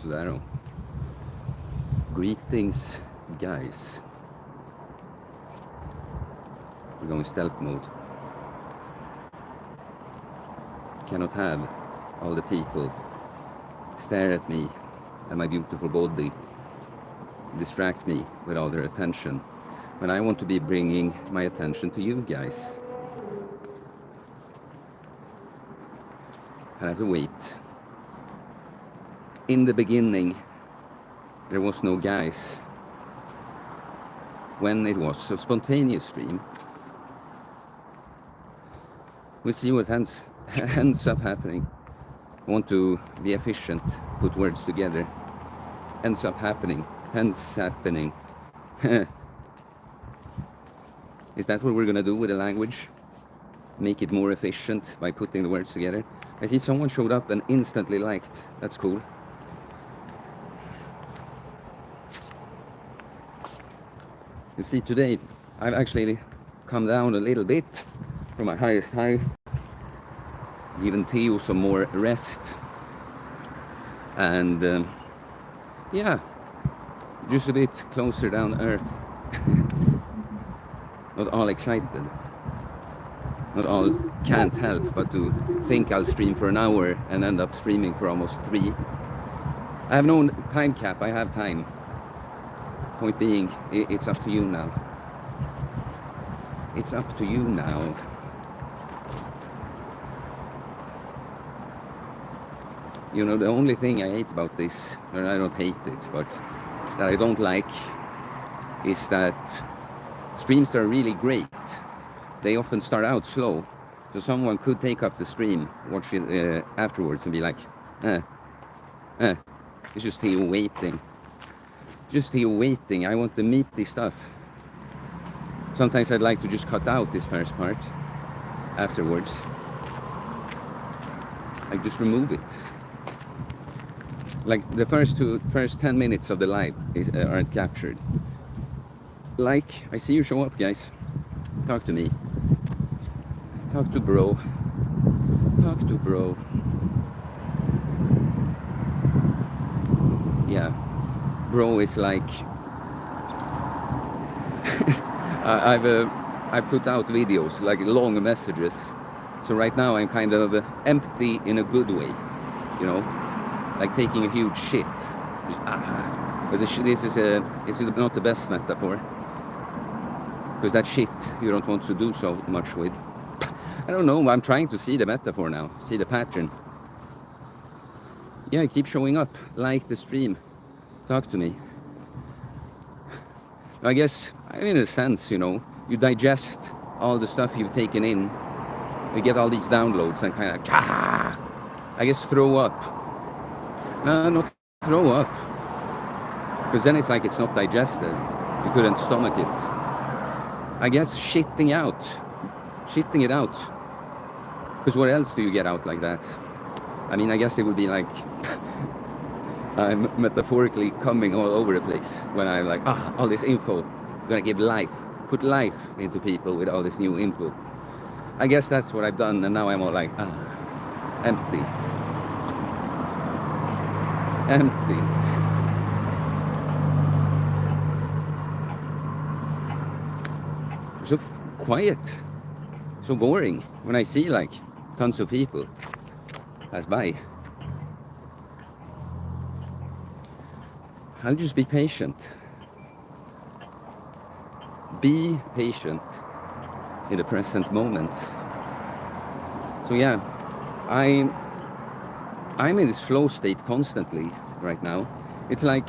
Sådär då. Greetings, guys. We're going stealth mode. Cannot have all the people stare at me and my beautiful body, distract me with all their attention, when I want to be bringing my attention to you guys. I have to wait. In the beginning, there was no guys. When it was a spontaneous stream, we'll see what ends up happening. I want to be efficient, put words together. Ends up happening. Is that what we're gonna do with the language? Make it more efficient by putting the words together? I see someone showed up and instantly liked. That's cool. You see, today I've actually come down a little bit from my highest high, given Theo some more rest, and yeah, just a bit closer down earth. Not all excited, not all can't help but to think I'll stream for an hour and end up streaming for almost 3. I have no time cap, I have time. Point being, it's up to you now. It's up to you now. You know, the only thing I hate about this, or I don't hate it, but that I don't like, is that streams that are really great, they often start out slow. So someone could take up the stream, watch it afterwards and be like, it's just here waiting. Just here waiting. I want the meaty stuff. Sometimes I'd like to just cut out this first part afterwards. Like just remove it. Like the first 10 minutes of the live aren't captured. Like, I see you show up, guys. Talk to me. Talk to bro. Talk to bro. Yeah. Bro is like I put out videos, like long messages. So right now I'm kind of empty in a good way, you know, like taking a huge shit. But this is not the best metaphor, because that shit you don't want to do so much with. I don't know. I'm trying to see the metaphor now, see the pattern. Yeah, keep showing up, like the stream. Talk to me. I guess, in a sense, you know, you digest all the stuff you've taken in. You get all these downloads and kind of, I guess, throw up. No, not throw up. Because then it's like it's not digested. You couldn't stomach it. I guess shitting it out. Because what else do you get out like that? I mean, I guess it would be like I'm metaphorically coming all over the place when I'm like, all this info, I'm gonna give life, put life into people with all this new info. I guess that's what I've done, and now I'm all like, empty. Empty. So quiet, so boring when I see like tons of people pass by. I'll just be patient. Be patient in the present moment. So yeah, I'm in this flow state constantly right now. It's like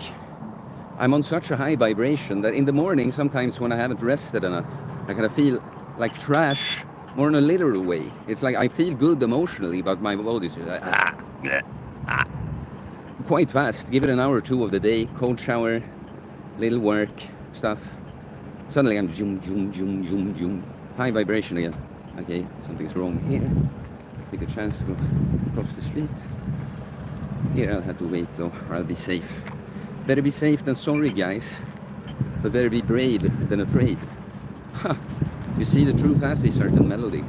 I'm on such a high vibration that in the morning, sometimes when I haven't rested enough, I kind of feel like trash, more in a literal way. It's like I feel good emotionally, but my body's just like, quite fast. Give it an hour or two of the day, cold shower, little work, stuff. Suddenly I'm zoom. High vibration again. Okay, something's wrong here. Take a chance to go across the street. Here I'll have to wait though, or I'll be safe. Better be safe than sorry, guys. But better be brave than afraid. Ha! You see, the truth has a certain melody.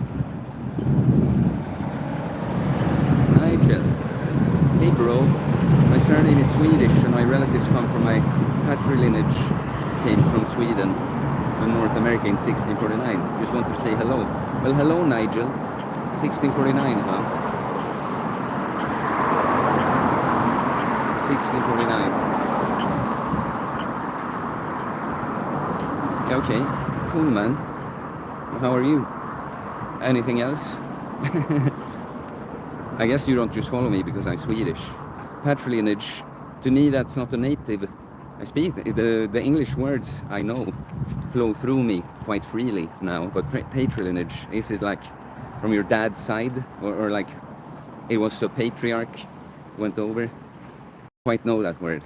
Nigel. Hey bro. My surname is Swedish and my relatives come from my patrilineage came from Sweden and North America in 1649. Just want to say hello. Well, hello, Nigel. 1649, huh? 1649. Okay, cool, man. How are you? Anything else? I guess you don't just follow me because I'm Swedish. Patrilineage, to me that's not a native. I speak, the English words I know flow through me quite freely now, but patrilineage, is it like from your dad's side? Or like it was a patriarch went over? Quite know that word.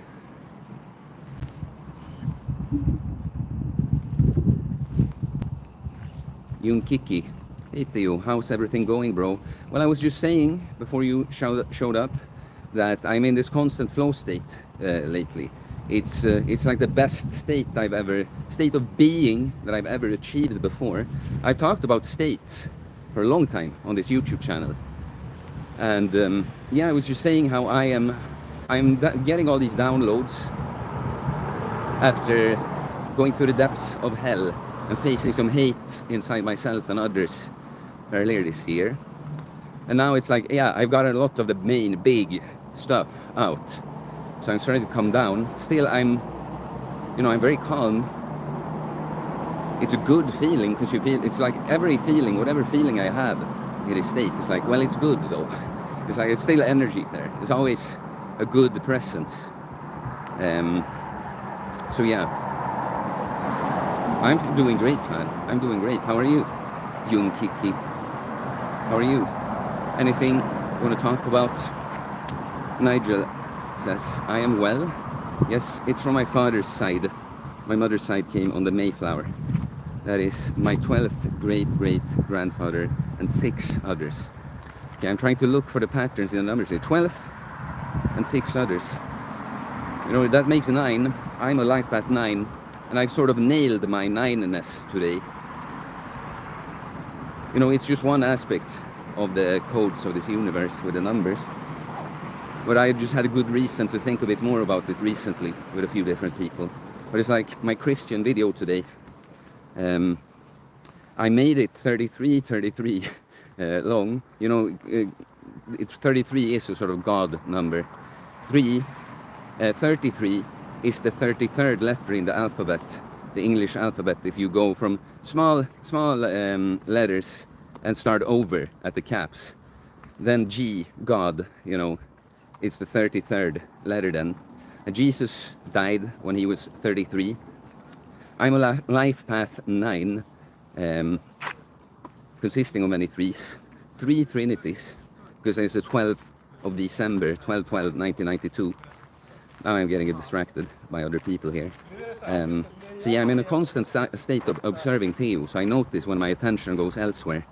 Unkiki. Hey Theo, how's everything going, bro? Well, I was just saying before you showed up that I'm in this constant flow state lately. It's like the best state of being that I've ever achieved before. I've talked about states for a long time on this YouTube channel, and yeah, I was just saying how I'm getting all these downloads after going to the depths of hell and facing some hate inside myself and others earlier this year. And now it's like, yeah, I've got a lot of the main big stuff out. So I'm starting to come down. Still, I'm very calm. It's a good feeling because you feel, it's like every feeling, whatever feeling I have in this state, it's like, well, it's good though. It's like, it's still energy there. There's always a good presence. So yeah. I'm doing great, man. I'm doing great. How are you, Jung Kiki? How are you? Anything you want to talk about? Nigel says, I am well. Yes, it's from my father's side. My mother's side came on the Mayflower. That is my 12th great-great-grandfather and 6 others. Okay, I'm trying to look for the patterns in the numbers here. 12th and 6 others. You know, that makes 9. I'm a life path 9. And I've sort of nailed my 9-ness today. You know, it's just one aspect of the codes of this universe with the numbers. But I just had a good reason to think a bit more about it recently with a few different people. But it's like my Christian video today. I made it 33 long. You know, it's 33 is a sort of God number. 33 is the 33rd letter in the alphabet, the English alphabet. If you go from small letters and start over at the caps, then G, God, you know, it's the 33rd letter then. And Jesus died when he was 33. I'm a life path 9, consisting of many 3s, 3 trinities, because it's the 12th of December, 12/12/1992. Now I'm getting distracted by other people here. So yeah, I'm in a constant state of observing Theo, so I notice when my attention goes elsewhere.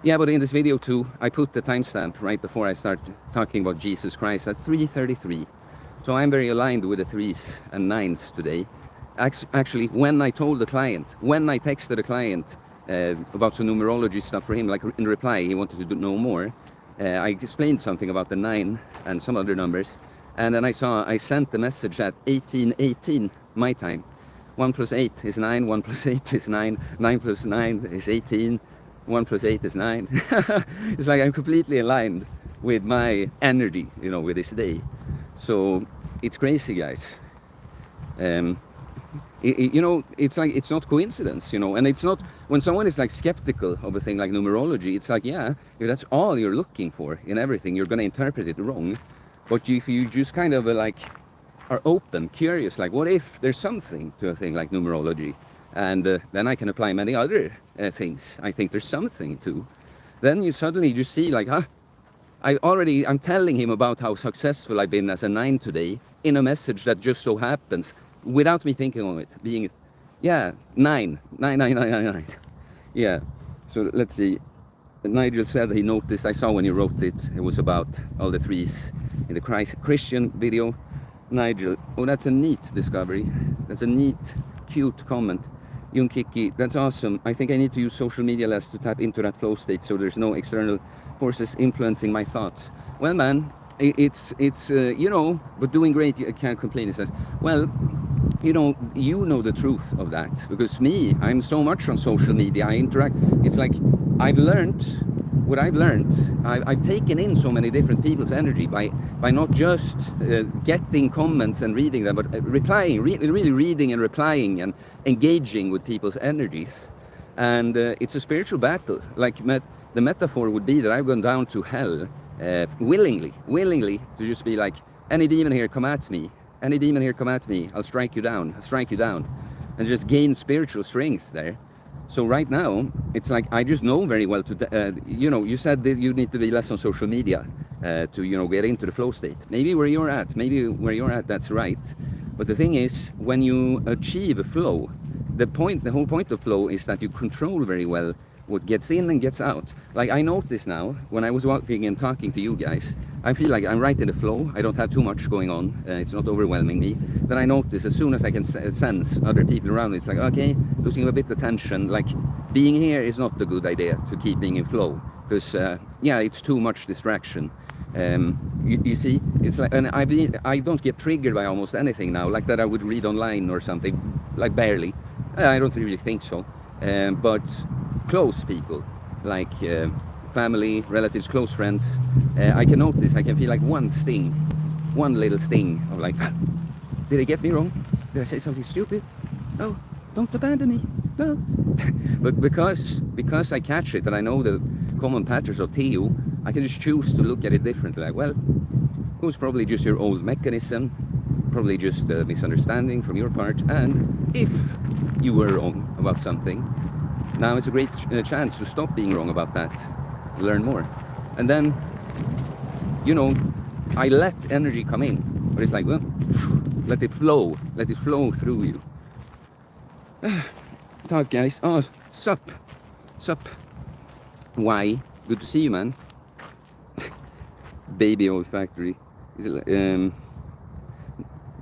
Yeah, but in this video too, I put the timestamp right before I start talking about Jesus Christ at 3:33. So I'm very aligned with the 3s and 9s today. Actually, when I told the client, when I texted the client about some numerology stuff for him, like in reply, he wanted to know more, I explained something about the 9 and some other numbers. And then I sent the message at 18:18 my time. 1 + 8 is 9, 1 + 8 is 9, 9 + 9 is 18, 1 + 8 is 9. It's like I'm completely aligned with my energy, you know, with this day. So it's crazy, guys. You know, it's like, it's not coincidence, you know, and it's not, when someone is like skeptical of a thing like numerology, it's like, yeah, if that's all you're looking for in everything, you're going to interpret it wrong. But if you just kind of like are open, curious, like what if there's something to a thing like numerology, and then I can apply many other things. I think there's something to. Then you suddenly just see like, I'm telling him about how successful I've been as a 9 today in a message that just so happens, without me thinking of it, being, yeah, 9. Yeah. So let's see. Nigel said he noticed, I saw when he wrote it, it was about all the 3s in the Christian video. Nigel, oh, that's a neat discovery. That's a neat, cute comment. Jung Kiki, that's awesome. I think I need to use social media less to tap into that flow state so there's no external forces influencing my thoughts. Well, man, it's but doing great. You can't complain. He says, well, you know the truth of that, because me, I'm so much on social media. I interact. It's like I've learned what I've learned. I've taken in so many different people's energy by not just getting comments and reading them, but replying, really reading and replying and engaging with people's energies. And it's a spiritual battle. Like the metaphor would be that I've gone down to hell willingly to just be like, any demon here, come at me. Any demon here, come at me. I'll strike you down. And just gain spiritual strength there. So right now, it's like I just know very well you said that you need to be less on social media to, get into the flow state. Maybe where you're at, that's right. But the thing is, when you achieve a flow, the whole point of flow is that you control very well what gets in and gets out. Like I notice now, when I was walking and talking to you guys, I feel like I'm right in the flow. I don't have too much going on. It's not overwhelming me. Then I notice as soon as I can sense other people around me, it's like, okay, losing a bit of tension. Like being here is not a good idea to keep being in flow, because it's too much distraction. You see, it's like, and I don't get triggered by almost anything now, like that I would read online or something, like barely. I don't really think so. But close people, like family, relatives, close friends, I can notice, I can feel like one little sting of like, did I get me wrong? Did I say something stupid? No, don't abandon me, no. But because I catch it and I know the common patterns of Theo, I can just choose to look at it differently. Like, well, it was probably just your old mechanism, probably just a misunderstanding from your part, and if you were wrong about something, now is a great chance to stop being wrong about that, learn more. And then, I let energy come in, but it's like, well, let it flow through you. Talk, guys. Oh, sup. Why? Good to see you, man. Baby old factory. Is it,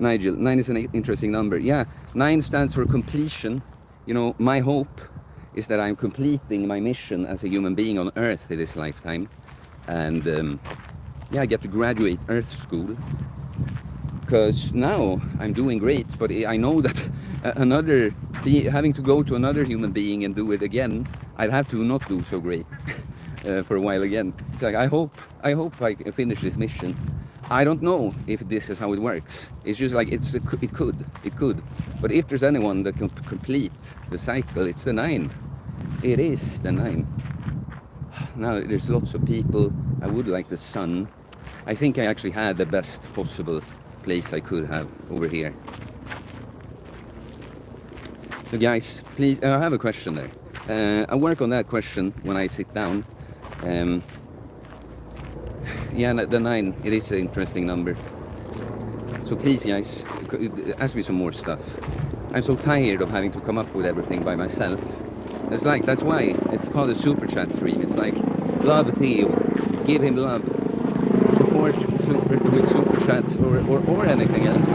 Nigel, 9 is an interesting number. Yeah, 9 stands for completion. My hope is that I'm completing my mission as a human being on Earth in this lifetime. And I get to graduate Earth school. Because now I'm doing great, but I know that having to go to another human being and do it again, I'd have to not do so great for a while again. It's like, I hope I can finish this mission. I don't know if this is how it works. It's just like, it could. But if there's anyone that can complete the cycle, it's the 9. It is the 9. Now, there's lots of people. I would like the sun. I think I actually had the best possible place I could have over here. So guys, please, I have a question there. I'll work on that question when I sit down. The 9, it is an interesting number. So please, guys, ask me some more stuff. I'm so tired of having to come up with everything by myself. That's why it's called a Superchat stream. It's like, love Theo, give him love, support with Super Chats or anything else.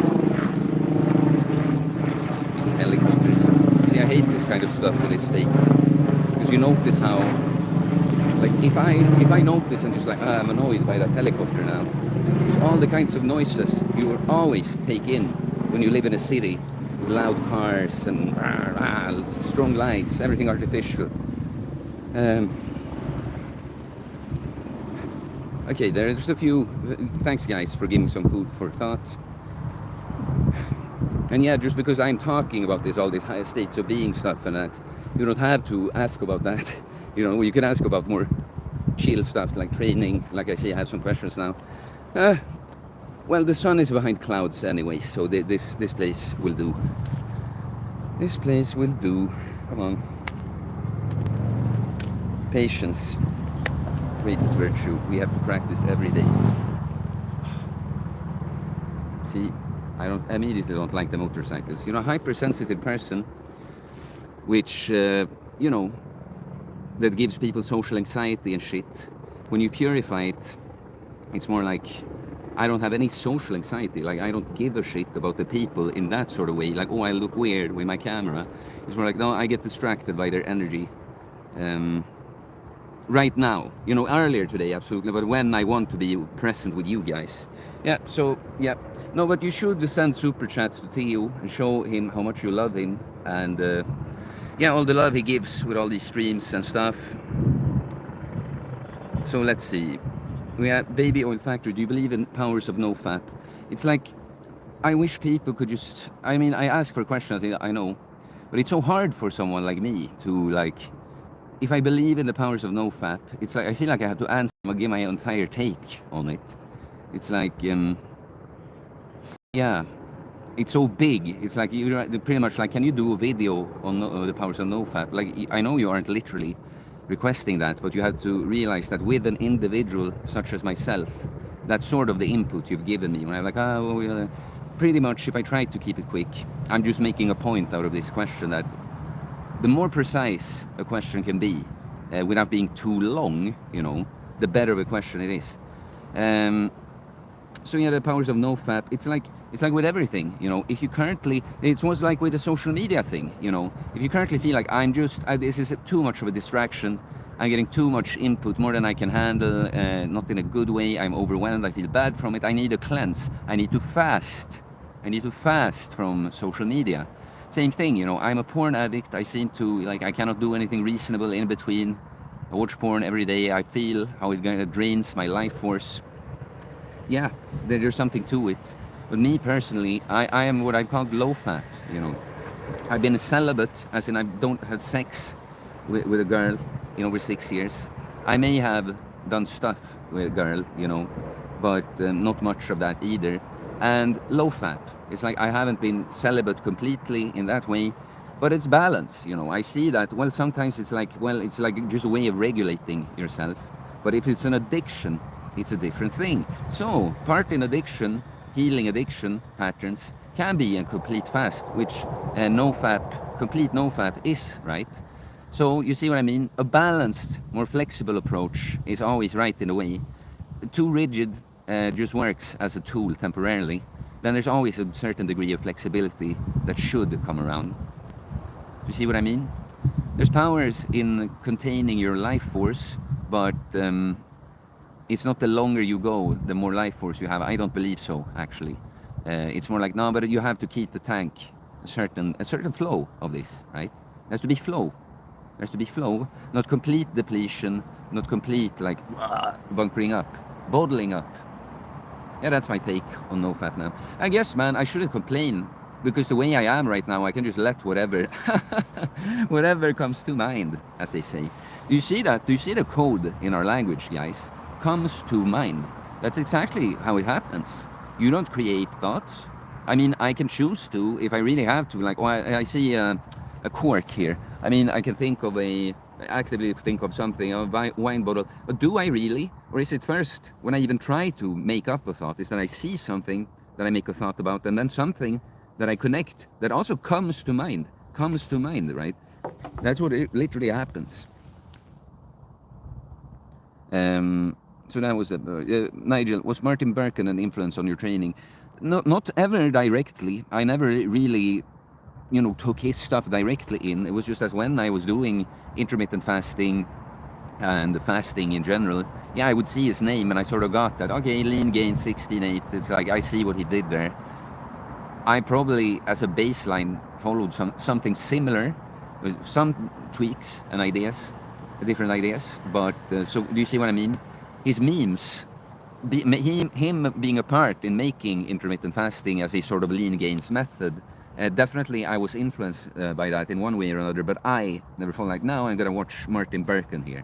Helicopters. See, I hate this kind of stuff in this state, because you notice how, like, if I notice and just like, I'm annoyed by that helicopter now, because all the kinds of noises you will always take in when you live in a city with loud cars and strong lights, everything artificial. Okay, there's a few. Thanks, guys, for giving some food for thought. And yeah, just because I'm talking about all these higher states of being stuff and that, you don't have to ask about that. You can ask about more chill stuff like training. Like I say, I have some questions now. Well, the sun is behind clouds anyway, so this place will do. This place will do. Come on. Patience. Greatest virtue. We have to practice every day. See, I immediately don't like the motorcycles. A hypersensitive person, which, that gives people social anxiety and shit. When you purify it, it's more like, I don't have any social anxiety. Like, I don't give a shit about the people in that sort of way. Like, oh, I look weird with my camera. It's more like, no, I get distracted by their energy. right now. You know, earlier today, absolutely, but when I want to be present with you guys. Yeah, so, yeah. No, but you should send super chats to Theo and show him how much you love him. And, yeah, all the love he gives with all these streams and stuff. So let's see. We have Baby Oil Factory. Do you believe in powers of no-fap? It's like, I wish people could just... I mean, I ask for questions, I know. But it's so hard for someone like me to, like... If I believe in the powers of no-fap, it's like I feel like I have to answer and give my entire take on it. It's like, yeah, it's so big. It's like you're pretty much like, can you do a video on the powers of no-fap? Like, I know you aren't literally requesting that, but you have to realize that with an individual such as myself, that's sort of the input you've given me. When I'm like, pretty much, if I try to keep it quick, I'm just making a point out of this question that the more precise a question can be, without being too long, you know, the better of a question it is. So yeah, the powers of no-fap, it's like with everything, you know, if you currently, it was like with the social media thing, you know, if you currently feel like this is too much of a distraction, I'm getting too much input, more than I can handle, not in a good way, I'm overwhelmed, I feel bad from it, I need a cleanse, I need to fast from social media. Same thing, you know, I'm a porn addict, I seem to, like, I cannot do anything reasonable in between. I watch porn every day, I feel how it drains my life force. Yeah, there's something to it. But me personally, I am what I call low fat, you know. I've been a celibate, as in I don't have sex with a girl in over 6 years. I may have done stuff with a girl, you know, but not much of that either. And low fat. It's like I haven't been celibate completely in that way, but it's balance, you know. I see that, well, sometimes it's like just a way of regulating yourself. But if it's an addiction, it's a different thing. So, part in addiction, healing addiction patterns can be a complete fast, which complete no-fap is, right? So, you see what I mean? A balanced, more flexible approach is always right in a way. Too rigid just works as a tool temporarily. Then there's always a certain degree of flexibility that should come around. You see what I mean? There's powers in containing your life force, but it's not the longer you go, the more life force you have. I don't believe so, actually. It's more like, no, but you have to keep the tank a certain flow of this, right? There has to be flow. There has to be flow, not complete depletion, not complete, like, bunkering up, bottling up. Yeah, that's my take on no-fap now. I guess, man, I shouldn't complain, because the way I am right now, I can just let whatever comes to mind, as they say. Do you see that? Do you see the code in our language, guys? Comes to mind. That's exactly how it happens. You don't create thoughts. I mean, I can choose to, if I really have to, like, I see a cork here. I mean, I can actively think of something, a wine bottle, but do I really? Or is it first, when I even try to make up a thought, is that I see something that I make a thought about, and then something that I connect, that also comes to mind, right? That's what it literally happens. So that was Nigel, was Martin Birkin an influence on your training? No, not ever directly. I never really, you know, took his stuff directly in. It was just as when I was doing intermittent fasting and fasting in general, yeah, I would see his name and I sort of got that, okay, lean gain 16.8, it's like, I see what he did there. I probably, as a baseline, followed something similar, with some tweaks and different ideas, but, so do you see what I mean? His memes, him being a part in making intermittent fasting as a sort of lean gains method, definitely I was influenced by that in one way or another, but I never felt like, now I'm gonna watch Martin Birkin here.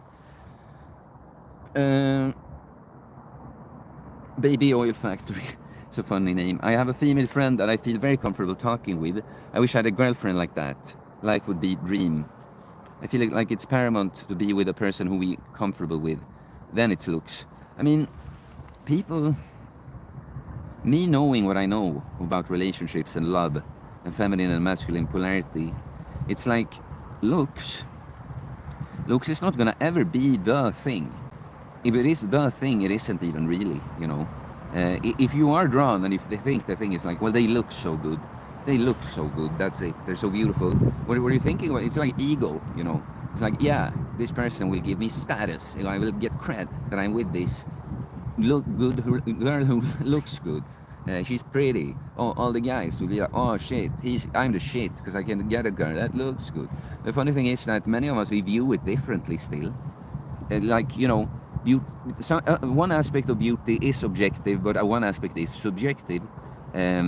Baby Oil Factory, it's a funny name. I have a female friend that I feel very comfortable talking with. I wish I had a girlfriend like that. Life would be dream. I feel like it's paramount to be with a person who we're comfortable with. Then it's looks. I mean, me knowing what I know about relationships and love and feminine and masculine polarity, it's like looks is not gonna ever be the thing. If it is the thing, it isn't even really, you know. If you are drawn and if they think the thing is like, well, they look so good, that's it, they're so beautiful. What are you thinking about? It's like ego, you know. It's like, yeah, this person will give me status. I will get cred that I'm with this girl who looks good. She's pretty. Oh, all the guys will be like, oh shit, I'm the shit because I can get a girl that looks good. The funny thing is that many of us, we view it differently still. Like, you know, one aspect of beauty is objective, but one aspect is subjective. I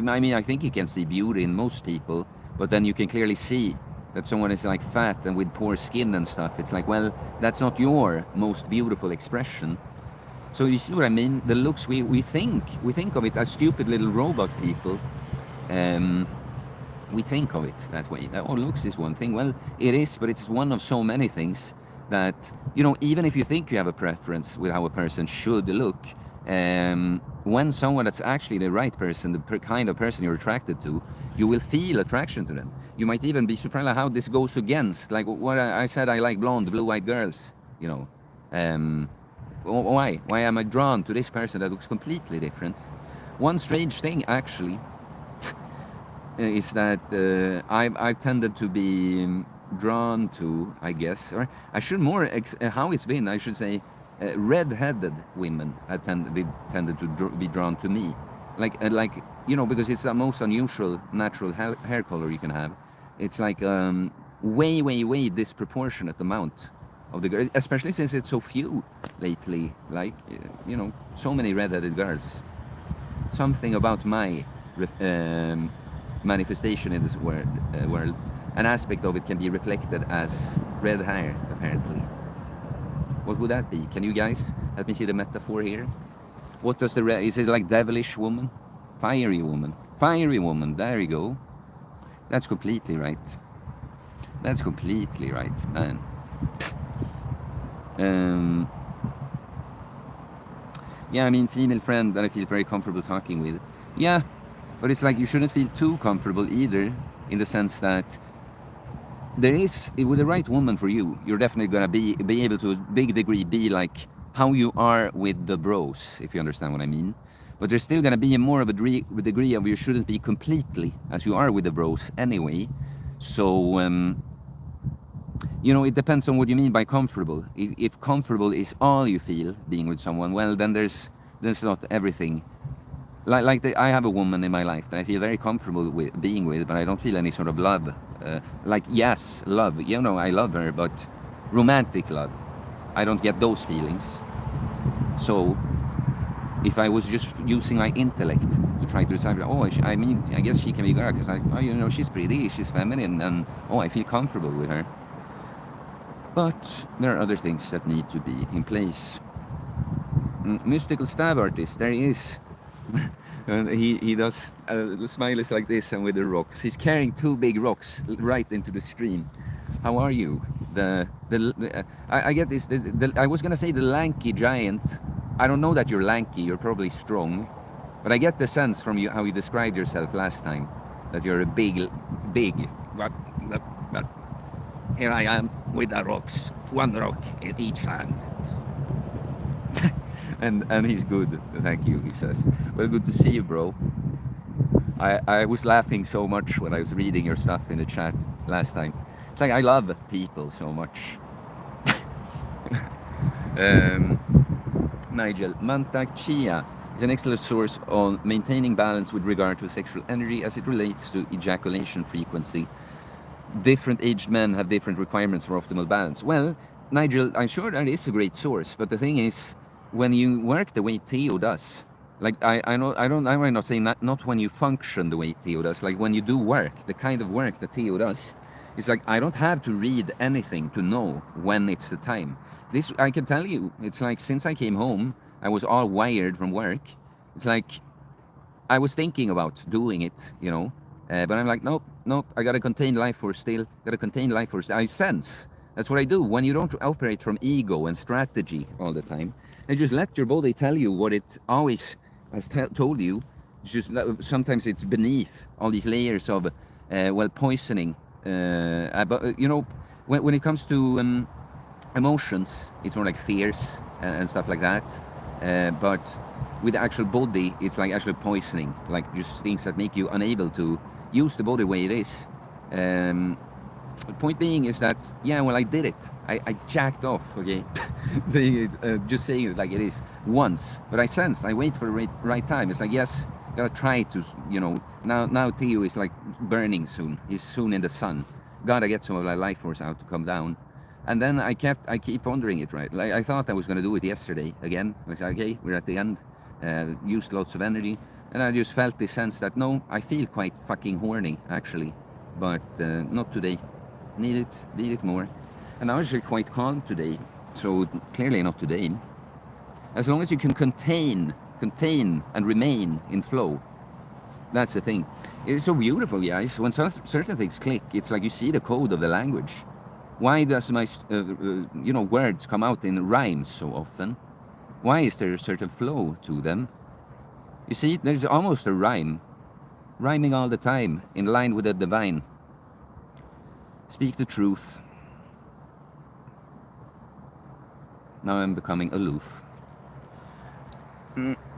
mean, I think you can see beauty in most people, but then you can clearly see that someone is like fat and with poor skin and stuff. It's like, well, that's not your most beautiful expression. So you see what I mean? The looks, we think of it as stupid little robot people. We think of it that way. That, oh, looks is one thing. Well, it is, but it's one of so many things that, you know, even if you think you have a preference with how a person should look, when someone that's actually the right person, the kind of person you're attracted to, you will feel attraction to them. You might even be surprised at how this goes against, like what I said, I like blonde, blue-eyed girls, you know. Why am I drawn to this person that looks completely different? One strange thing, actually, is that I've tended to be drawn to, I guess, or I should more, how it's been, I should say, red-headed women have tended to be drawn to me. Like, you know, because it's the most unusual natural hair color you can have. It's like way disproportionate amount of the girls, especially since it's so few lately. Like, you know, so many red-headed girls. Something about my manifestation in this world, an aspect of it can be reflected as red hair, apparently. What would that be? Can you guys help me see the metaphor here? What does the red, is it like devilish woman? Fiery woman. Fiery woman, there you go. That's completely right. That's completely right, man. Yeah, I mean, female friend that I feel very comfortable talking with. Yeah, but it's like you shouldn't feel too comfortable either, in the sense that there is, with the right woman for you, you're definitely gonna be able to a big degree be like how you are with the bros, if you understand what I mean. But there's still gonna be more of a degree of you shouldn't be completely as you are with the bros anyway. So, you know, it depends on what you mean by comfortable. If comfortable is all you feel being with someone, well, then there's not everything. I have a woman in my life that I feel very comfortable with being with, but I don't feel any sort of love. Yes, love. You know, I love her, but romantic love, I don't get those feelings. So, if I was just using my intellect to try to decide, I guess she can be a girl because you know, she's pretty, she's feminine, and I feel comfortable with her. But there are other things that need to be in place. Mystical stab artist, there he is. And he does the smile is like this, and with the rocks, he's carrying 2 big rocks right into the stream. How are you? I get this. I was gonna say the lanky giant. I don't know that you're lanky. You're probably strong, but I get the sense from you how you described yourself last time that you're a big. But here I am with the rocks, 1 rock in each hand. And he's good, thank you, he says. Well, good to see you, bro. I was laughing so much when I was reading your stuff in the chat last time. It's like I love people so much. Nigel, Mantachia is an excellent source on maintaining balance with regard to sexual energy as it relates to ejaculation frequency. Different aged men have different requirements for optimal balance. Well, Nigel, I'm sure that is a great source, but the thing is, when you work the way Theo does, like I might not say not when you function the way Theo does, like when you do work, the kind of work that Theo does, it's like I don't have to read anything to know when it's the time. This, I can tell you, it's like since I came home, I was all wired from work. It's like I was thinking about doing it, you know, but I'm like, nope, I gotta contain life force still, I sense. That's what I do when you don't operate from ego and strategy all the time. And just let your body tell you what it always has told you. It's just sometimes it's beneath all these layers of, poisoning. But you know, when it comes to emotions, it's more like fears and stuff like that. But with the actual body, it's like actually poisoning, like just things that make you unable to use the body the way it is. The point being is that, yeah, well, I did it. I jacked off, okay? Just saying it like it is, once. But I sensed, I wait for the right time. It's like, yes, gotta try to, now Theo is like burning soon. He's soon in the sun. Gotta get some of that life force out to come down. And then I keep pondering it, right? Like, I thought I was gonna do it yesterday again. I said, okay, we're at the end. Used lots of energy. And I just felt this sense that, no, I feel quite fucking horny, actually. But not today. Need it more. And I'm actually quite calm today, so clearly not today. As long as you can contain and remain in flow, that's the thing. It's so beautiful, guys. When certain things click, it's like you see the code of the language. Why does my words come out in rhymes so often? Why is there a certain flow to them? You see, there's almost a rhyme, rhyming all the time, in line with the divine. Speak the truth. Now I'm becoming aloof.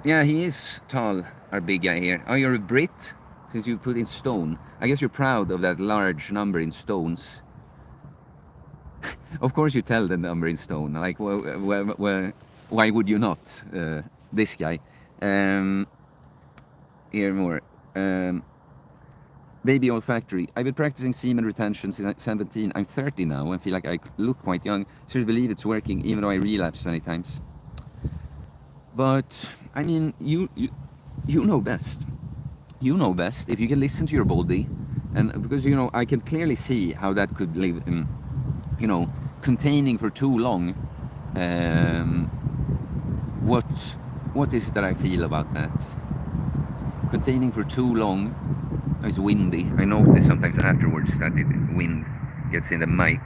Yeah, he is tall, our big guy here. Oh, you're a Brit? Since you put in stone. I guess you're proud of that large number in stones. Of course you tell the number in stone. Like, well, why would you not? This guy. Here more. Baby olfactory. I've been practicing semen retention since 17. I'm 30 now and feel like I look quite young. Should believe it's working, even though I relapsed many times. But I mean, you know best. You know best. If you can listen to your body, and because I can clearly see how that could live in, containing for too long. What is it that I feel about that? Containing for too long. It's windy. I notice sometimes afterwards that the wind gets in the mic.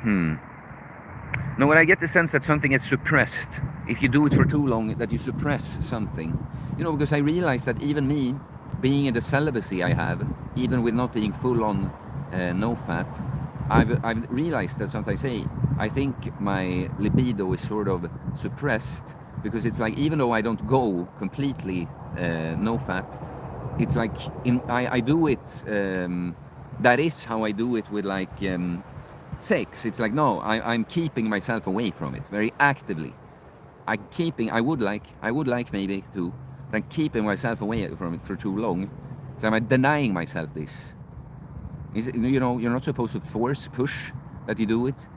No, when I get the sense that something is suppressed, if you do it for too long, that you suppress something. Because I realize that even me, being in the celibacy I have, even with not being full on no-fap, I've realized that sometimes, hey, I think my libido is sort of suppressed, because it's like, even though I don't go completely no-fap, it's like I do it. That is how I do it with like sex. It's like, no, I'm keeping myself away from it very actively. I would like maybe to, but I'm keeping myself away from it for too long. So I'm denying myself this. You're not supposed to push that you do it,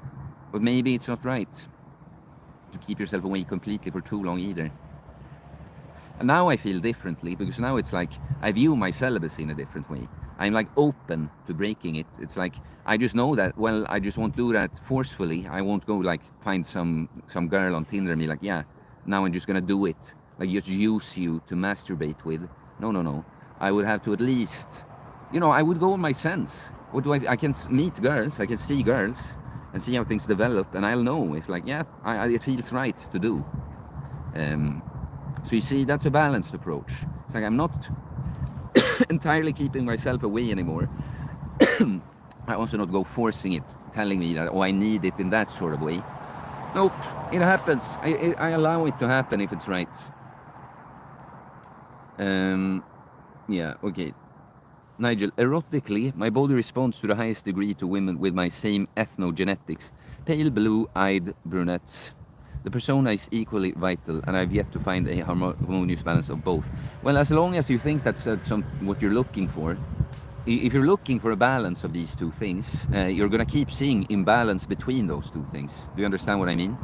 but maybe it's not right to keep yourself away completely for too long either. And now I feel differently, because now it's like I view my celibacy in a different way. I'm like open to breaking it. It's like I just know that, well, I just won't do that forcefully. I won't go like find some girl on Tinder and be like, yeah, now I'm just gonna do it. Like just use you to masturbate with. No. I would have to at least, I would go on my sense. What do I can meet girls, I can see girls and see how things develop, and I'll know if like, yeah, it feels right to do. So you see, that's a balanced approach. It's like I'm not entirely keeping myself away anymore. I also not go forcing it, telling me that, I need it in that sort of way. Nope, it happens. I allow it to happen if it's right. Yeah, okay. Nigel, erotically, my body responds to the highest degree to women with my same ethnogenetics. Pale blue-eyed brunettes. The persona is equally vital, and I've yet to find a harmonious balance of both. Well, as long as you think that's what you're looking for, if you're looking for a balance of these two things, you're going to keep seeing imbalance between those two things. Do you understand what I mean?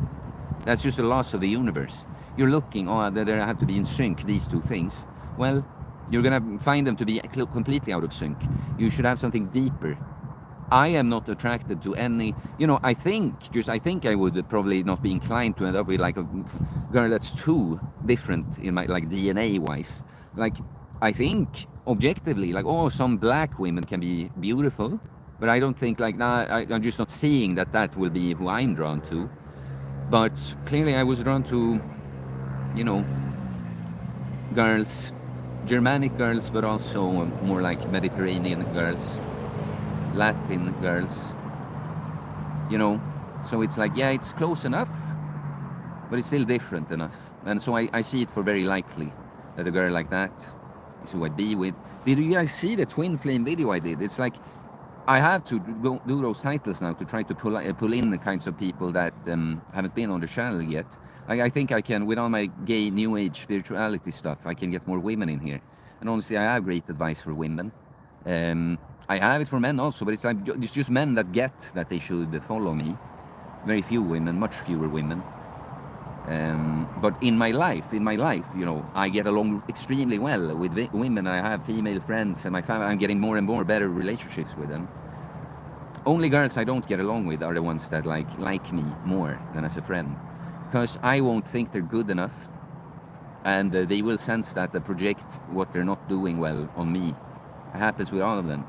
That's just the laws of the universe. You're looking, that there have to be in sync, these two things. Well, you're going to find them to be completely out of sync. You should have something deeper. I am not attracted to any, I think I would probably not be inclined to end up with like a girl that's too different in my, like, DNA-wise. Like, I think, objectively, like, some black women can be beautiful, but I don't think, like, I'm just not seeing that will be who I'm drawn to. But clearly I was drawn to, girls, Germanic girls, but also more like Mediterranean girls. Latin girls, so it's like, yeah, it's close enough, but it's still different enough. And so I see it for very likely that a girl like that is who I'd be with. Did you guys see the twin flame video I did? It's like, I have to do those titles now to try to pull in the kinds of people that haven't been on the channel yet. I think I can, with all my gay new age spirituality stuff, I can get more women in here. And honestly, I have great advice for women. I have it for men also, but it's just men that get that they should follow me. Very few women, much fewer women. But in my life, you know, I get along extremely well with women. I have female friends and my family. I'm getting more and more better relationships with them. Only girls I don't get along with are the ones that like me more than as a friend, because I won't think they're good enough, and they will sense that they project what they're not doing well on me. It happens with all of them.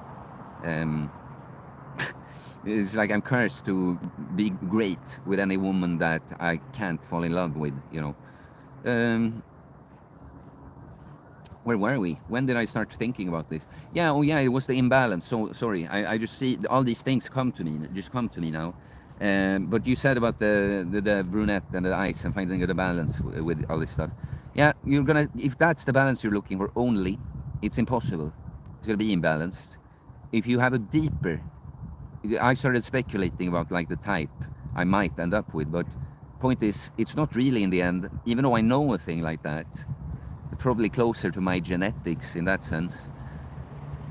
It's like I'm cursed to be great with any woman that I can't fall in love with, you know. Where were we? When did I start thinking about this? Yeah, oh yeah, it was the imbalance. So sorry, I just see all these things come to me now. But you said about the brunette and the eyes and finding the balance with all this stuff. Yeah, if that's the balance you're looking for only, it's impossible. It's gonna be imbalanced. If you have a deeper, I started speculating about like the type I might end up with, but point is, it's not really in the end, even though I know a thing like that, probably closer to my genetics in that sense.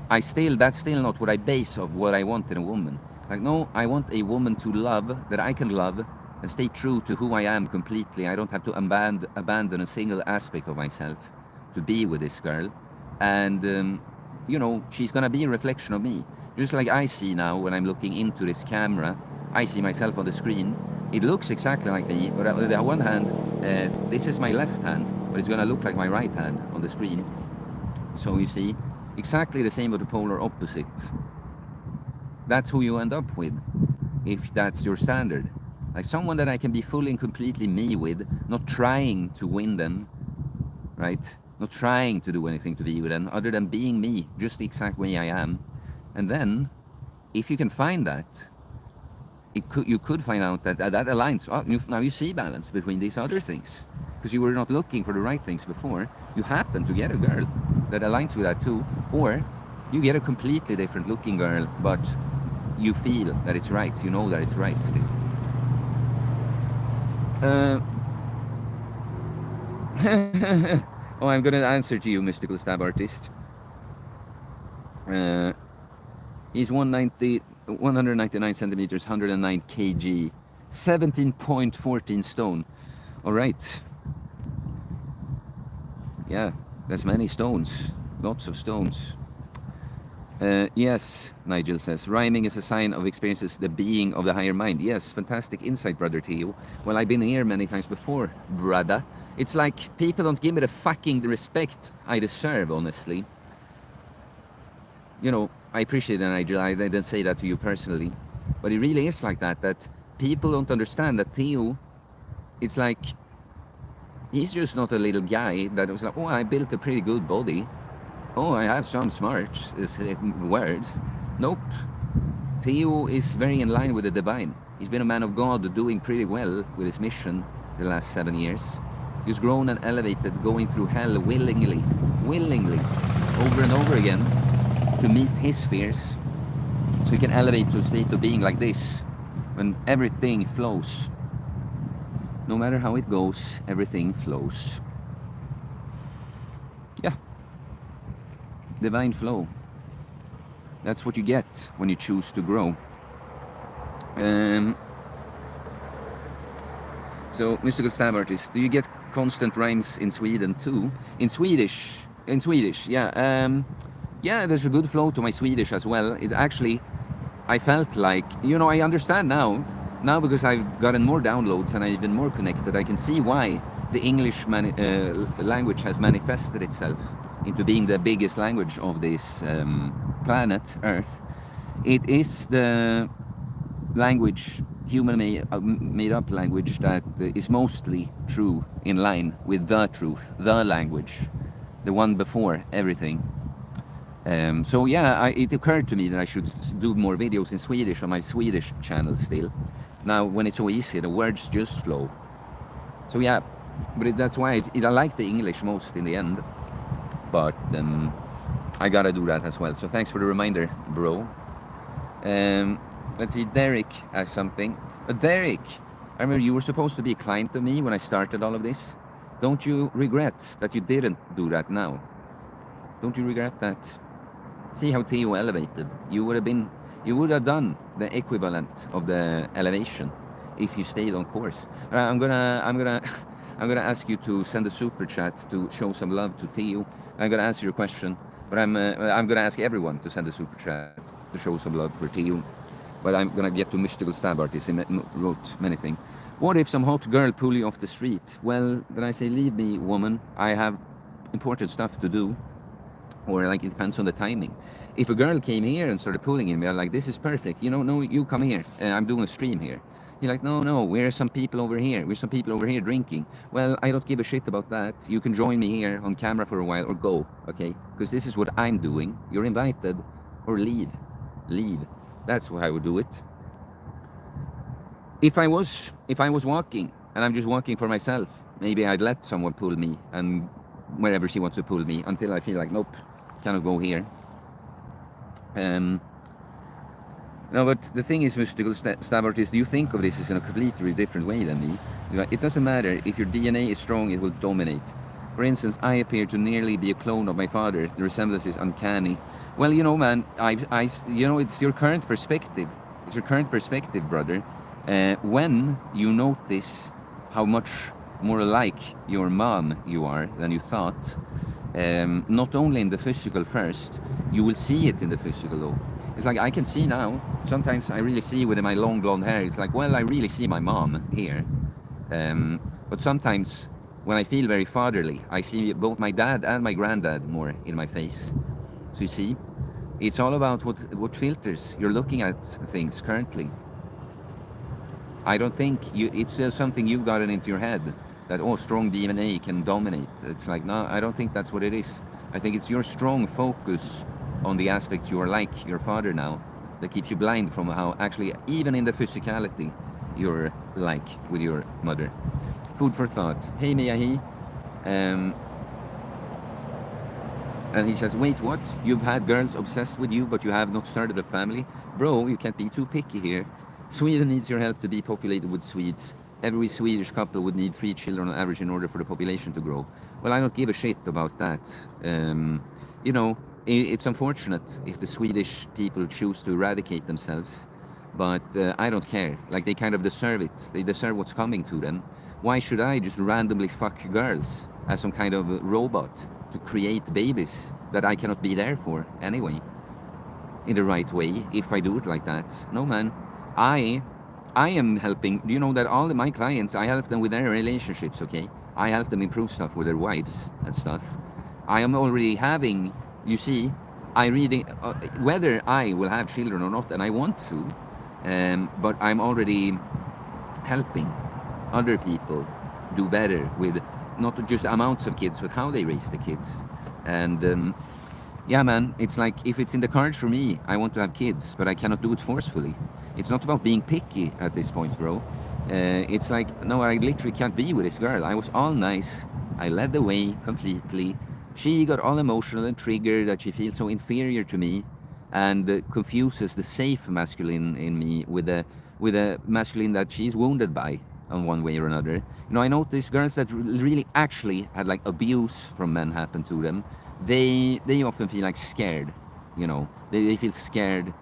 That's still not what I base of what I want in a woman. Like, no, I want a woman to love, that I can love, and stay true to who I am completely. I don't have to abandon a single aspect of myself to be with this girl. And, you know, she's gonna be a reflection of me. Just like I see now when I'm looking into this camera, I see myself on the screen. It looks exactly like me, but on the one hand, this is my left hand, but it's gonna look like my right hand on the screen. So you see, exactly the same but the polar opposite. That's who you end up with, if that's your standard. Like someone that I can be fully and completely me with, not trying to win them, right? Not trying to do anything to be with them, other than being me, just the exact way I am. And then, if you can find that, you could find out that aligns. Oh, now you see balance between these other things, because you were not looking for the right things before. You happen to get a girl that aligns with that too, or you get a completely different looking girl, but you feel that it's right. You know that it's right still. Oh, I'm gonna answer to you, mystical stab artist. He's 199 centimeters, 109 kg, 17.14 stone. All right. Yeah, that's many stones. Lots of stones. Yes, Nigel says, rhyming is a sign of experiences, the being of the higher mind. Yes, fantastic insight, Brother Theo. Well, I've been here many times before, brother. It's like people don't give me the fucking respect I deserve, honestly. You know, I appreciate that, Nigel. I didn't say that to you personally. But it really is like that people don't understand that Theo, it's like, he's just not a little guy that was like, oh, I built a pretty good body. Oh, I have some smart words. Nope. Theo is very in line with the divine. He's been a man of God doing pretty well with his mission the last 7 years. He's grown and elevated, going through hell willingly, over and over again, to meet his fears, so he can elevate to a state of being like this, when everything flows. No matter how it goes, everything flows. Yeah. Divine flow. That's what you get when you choose to grow. So, mystical stab artist, do you get constant rhymes in Sweden too? In Swedish, yeah. Yeah, there's a good flow to my Swedish as well. It actually, I felt like, you know, I understand now because I've gotten more downloads and I've been more connected, I can see why the English language has manifested itself into being the biggest language of this planet, Earth. It is the language, human made up language, that is mostly true, in line with the truth, the language, the one before everything. So yeah, it occurred to me that I should do more videos in Swedish on my Swedish channel still. Now, when it's so easy, the words just flow. So yeah, but that's why I like the English most in the end. But I gotta do that as well. So thanks for the reminder, bro. Let's see, Derek has something. Derek, I remember you were supposed to be a client of me when I started all of this. Don't you regret that you didn't do that now? Don't you regret that? See how Theo elevated. You would have done the equivalent of the elevation if you stayed on course. I'm gonna ask you to send a super chat to show some love to Theo. I'm gonna answer your question, but I'm gonna ask everyone to send a super chat to show some love for Theo. But I'm gonna get to mystical stab artist. He wrote many things. What if some hot girl pull you off the street? Well, then I say, leave me, woman. I have important stuff to do. Or like, it depends on the timing. If a girl came here and started pulling in me, I'm like, this is perfect. No, you come here. I'm doing a stream here. You're like, no, we're some people over here. We're some people over here drinking. Well, I don't give a shit about that. You can join me here on camera for a while or go, okay? Because this is what I'm doing. You're invited, or leave. Leave. That's how I would do it. If I was walking and I'm just walking for myself, maybe I'd let someone pull me and wherever she wants to pull me until I feel like, nope, cannot go here. No, but the thing is, mystical stab artist, you think of this as in a completely different way than me. It doesn't matter. If your DNA is strong, it will dominate. For instance, I appear to nearly be a clone of my father. The resemblance is uncanny. Well, man, it's your current perspective. It's your current perspective, brother. When you notice how much more like your mom you are than you thought, not only in the physical first, you will see it in the physical though. It's like, I can see now, sometimes I really see with my long blonde hair, it's like, well, I really see my mom here. But sometimes when I feel very fatherly, I see both my dad and my granddad more in my face. So you see, it's all about what filters you're looking at things currently. I don't think it's something you've gotten into your head that, strong DNA can dominate. It's like, no, I don't think that's what it is. I think it's your strong focus on the aspects you are like your father now that keeps you blind from how actually, even in the physicality, you're like with your mother. Food for thought. Hey, Miyahi. And he says, wait, what? You've had girls obsessed with you, but you have not started a family? Bro, you can't be too picky here. Sweden needs your help to be populated with Swedes. Every Swedish couple would need 3 children on average in order for the population to grow. Well, I don't give a shit about that. It's unfortunate if the Swedish people choose to eradicate themselves, but I don't care. Like, they kind of deserve it. They deserve what's coming to them. Why should I just randomly fuck girls as some kind of robot to create babies that I cannot be there for anyway, in the right way, if I do it like that? No, man. I am helping. Do you know that all of my clients, I help them with their relationships, okay? I help them improve stuff with their wives and stuff. I am already having, you see, whether I will have children or not, and I want to, but I'm already helping other people do better with not just amounts of kids, but how they raise the kids. And yeah, man, it's like, if it's in the cards for me, I want to have kids, but I cannot do it forcefully. It's not about being picky at this point, bro. It's like, no, I literally can't be with this girl. I was all nice. I led the way completely. She got all emotional and triggered that she feels so inferior to me, and confuses the safe masculine in me with a masculine that she's wounded by in one way or another. I notice girls that really actually had like abuse from men happen to them. They often feel like scared. They feel scared.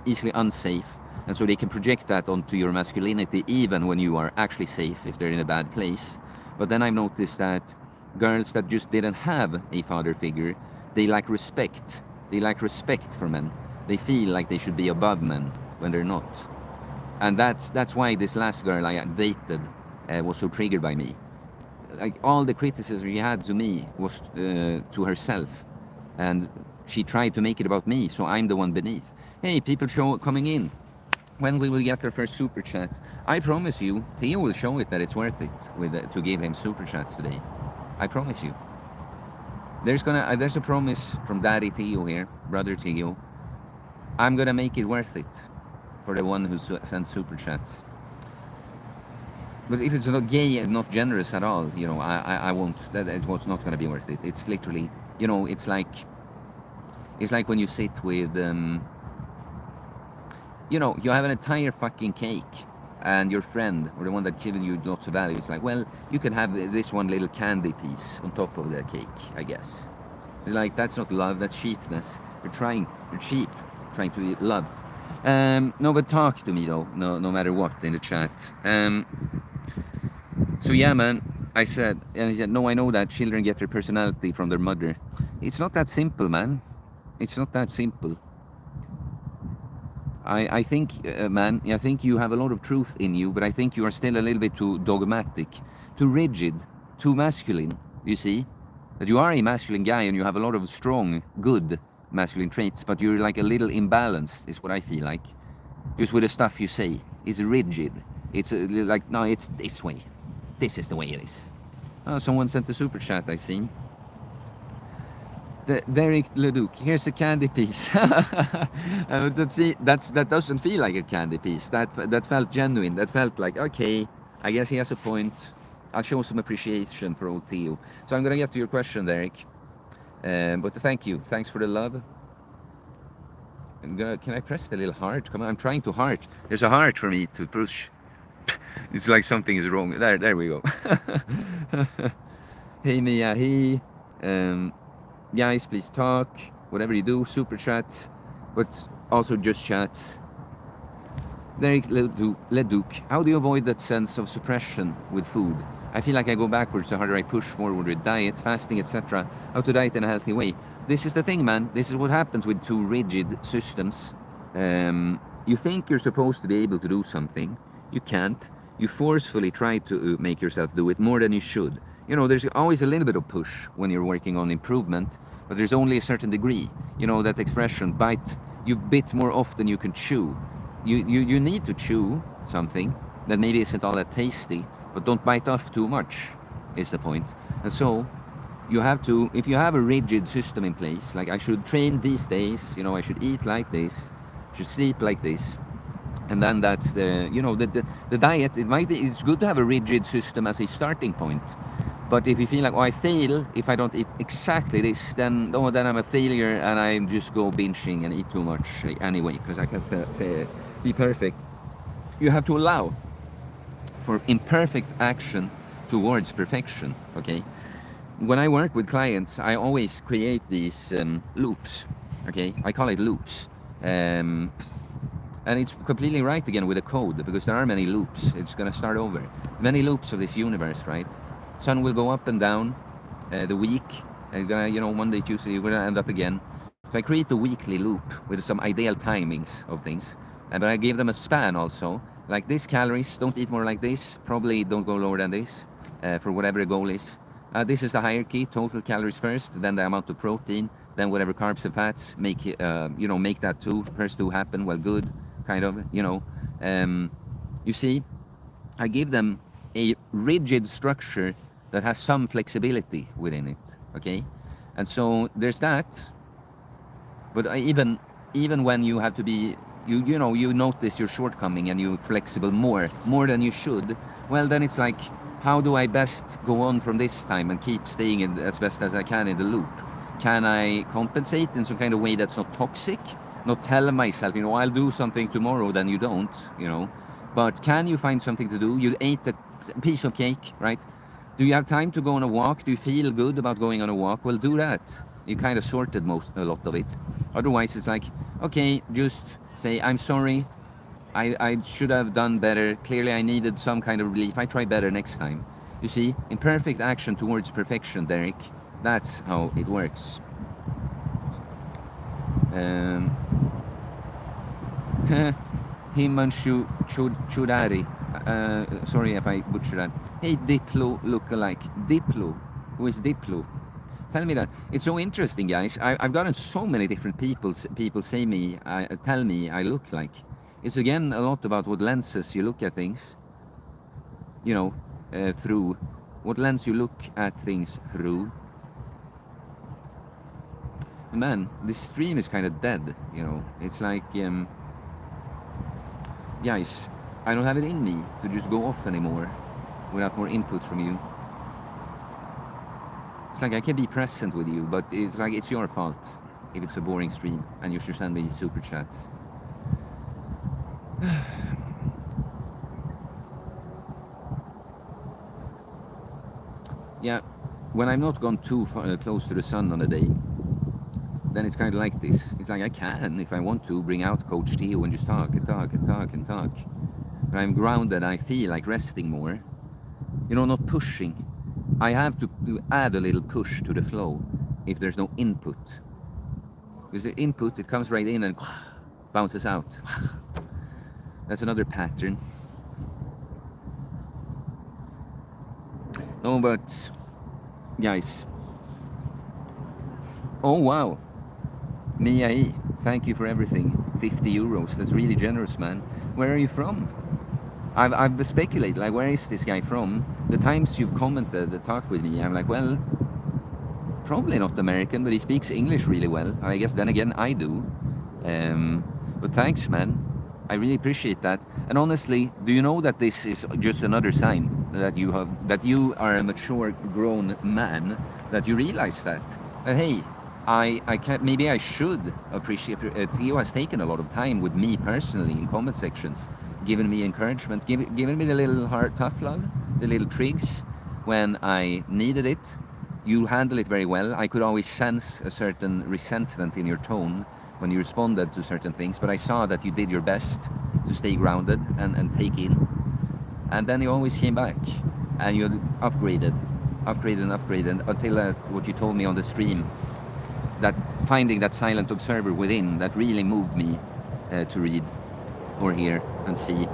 Easily unsafe, and so they can project that onto your masculinity even when you are actually safe if they're in a bad place. But then I've noticed that girls that just didn't have a father figure, they lack respect. They lack respect for men. They feel like they should be above men when they're not. And that's why this last girl I dated was so triggered by me. Like, all the criticism she had to me was to herself, and she tried to make it about me, so I'm the one beneath. Hey, people coming in. When we will get their first super chat, I promise you, Theo will show it that it's worth it to give him super chats today. I promise you. There's a promise from Daddy Theo here, Brother Theo. I'm gonna make it worth it for the one who sends super chats. But if it's not gay and not generous at all, I won't. It's not gonna be worth it. It's literally, it's like when you sit with you know, you have an entire fucking cake, and your friend, or the one that given you lots of value, is like, well, you can have this one little candy piece on top of the cake, I guess. Like, that's not love, that's cheapness. You're cheap, trying to love. No, but talk to me though, no matter what, in the chat. So yeah, man, I said, and he said, no, I know that children get their personality from their mother. It's not that simple, man. It's not that simple. I think, man, I think you have a lot of truth in you, but I think you are still a little bit too dogmatic, too rigid, too masculine, you see? That you are a masculine guy and you have a lot of strong, good masculine traits, but you're like a little imbalanced, is what I feel like. Just with the stuff you say. It's rigid. It's like, no, it's this way. This is the way it is. Oh, someone sent a super chat, I see. Derek Leduc, here's a candy piece. That doesn't feel like a candy piece. That felt genuine. That felt like, okay, I guess he has a point. I'll show some appreciation for old Theo. So I'm gonna get to your question, Derek. But thank you. Thanks for the love. Can I press the little heart? Come on, I'm trying to heart. There's a heart for me to push. It's like something is wrong. There we go. Hey Mia, hey. Guys, please talk. Whatever you do, super chat, but also just chat. Derek Leduc, how do you avoid that sense of suppression with food? I feel like I go backwards the harder I push forward with diet, fasting, etc. How to diet in a healthy way. This is the thing, man. This is what happens with too rigid systems. You think you're supposed to be able to do something. You can't. You forcefully try to make yourself do it more than you should. You know, there's always a little bit of push when you're working on improvement, but there's only a certain degree. You know, that expression, you bit more off than you can chew. You need to chew something that maybe isn't all that tasty, but don't bite off too much, is the point. And so, you have to, if you have a rigid system in place, like I should train these days, you know, I should eat like this, should sleep like this, and then that's the, you know, the diet, it's good to have a rigid system as a starting point. But if you feel like, oh, I fail if I don't eat exactly this, then I'm a failure and I just go binging and eat too much anyway, because I can't be perfect. You have to allow for imperfect action towards perfection, okay? When I work with clients, I always create these loops, okay? I call it loops. And it's completely right again with the code, because there are many loops. It's gonna start over. Many loops of this universe, right? Sun will go up and down the week, and gonna, you know, Monday, Tuesday, we're gonna end up again. So I create a weekly loop with some ideal timings of things, but I give them a span also. Like this calories, don't eat more like this, probably don't go lower than this, for whatever the goal is. This is the hierarchy, total calories first, then the amount of protein, then whatever carbs and fats, make that two, first two happen, well good, kind of, you know. You see, I give them a rigid structure that has some flexibility within it, okay? And so there's that, but even when you have to be, you know, you notice your shortcoming and you're flexible more than you should, well then it's like, how do I best go on from this time and keep staying in as best as I can in the loop? Can I compensate in some kind of way that's not toxic? Not tell myself, you know, I'll do something tomorrow, then you don't, you know. But can you find something to do? You ate a piece of cake, right? Do you have time to go on a walk? Do you feel good about going on a walk? Well, do that. You kind of sorted a lot of it. Otherwise, it's like, okay, just say, I'm sorry. I should have done better. Clearly, I needed some kind of relief. I try better next time. You see, imperfect action towards perfection, Derek. That's how it works. Himanshu Chudari. Sorry if I butchered that. Hey, Diplo lookalike. Diplo? Who is Diplo? Tell me that. It's so interesting, guys. I've gotten so many different people tell me I look like. It's again a lot about what lenses you look at things. You know, through. What lens you look at things through. Man, this stream is kind of dead, you know. It's like, guys, I don't have it in me to just go off anymore without more input from you. It's like I can be present with you, but it's like it's your fault if it's a boring stream and you should send me super chats. yeah, when I'm not gone too far, close to the sun on a day, then it's kind of like this. It's like I can, if I want to, bring out Coach Theo and just talk and talk and talk and talk. When I'm grounded, I feel like resting more. You know, not pushing. I have to add a little push to the flow if there's no input. Because the input, it comes right in and bounces out. That's another pattern. No, but guys. Oh wow, Mia E, thank you for everything. 50 euros, that's really generous, man. Where are you from? I've speculated, like, where is this guy from? The times you've commented, talked with me, I'm like, well, probably not American, but he speaks English really well. I guess then again, I do. But thanks, man. I really appreciate that. And honestly, do you know that this is just another sign that you are a mature, grown man, that you realize that hey, I can't, maybe I should appreciate. Theo has taken a lot of time with me personally in comment sections, giving me encouragement, giving me the little hard, tough love, the little trigs when I needed it. You handle it very well. I could always sense a certain resentment in your tone when you responded to certain things, but I saw that you did your best to stay grounded and take in. And then you always came back and you upgraded until what you told me on the stream, that finding that silent observer within, that really moved me to read or hear and see.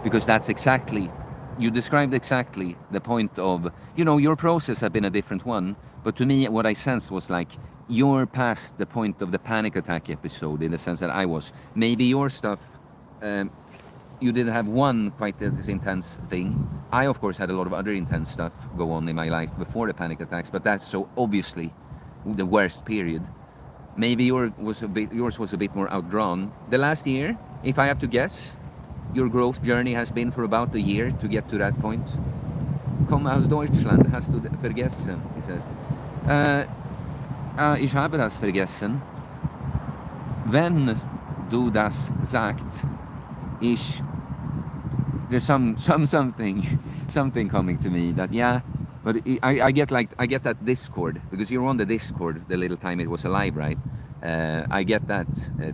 Because that's exactly, you described exactly the point of, you know, your process had been a different one, but to me what I sensed was like, you're past the point of the panic attack episode in the sense that I was. Maybe your stuff, you didn't have one quite this intense thing. I, of course, had a lot of other intense stuff go on in my life before the panic attacks, but that's so obviously the worst period. Maybe yours was a bit more outdrawn. The last year, if I have to guess, your growth journey has been for about a year to get to that point. Komm aus Deutschland, hast du vergessen? He says. Ich habe das vergessen. Wenn du das sagst, there's something coming to me that, yeah, but I get that Discord, because you're on the Discord the little time it was alive, right? I get that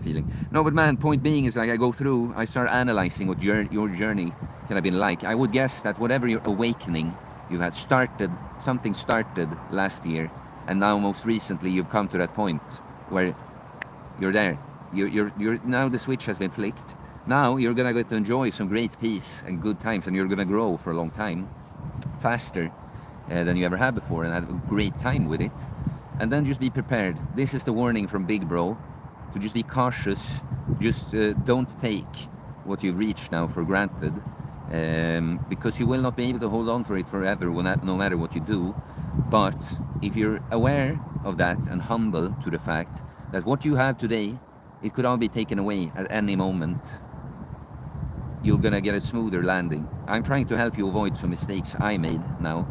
feeling. No, but man, point being is, like, I start analyzing what your journey can have been like. I would guess that whatever your awakening you had something started last year, and now most recently you've come to that point where you're there. You're now the switch has been flicked. Now you're gonna get to enjoy some great peace and good times, and you're gonna grow for a long time, faster than you ever had before, and have a great time with it. And then just be prepared. This is the warning from Big Bro, to just be cautious. Just don't take what you've reached now for granted, because you will not be able to hold on for it forever, no matter what you do. But if you're aware of that and humble to the fact that what you have today, it could all be taken away at any moment, you're gonna get a smoother landing. I'm trying to help you avoid some mistakes I made now.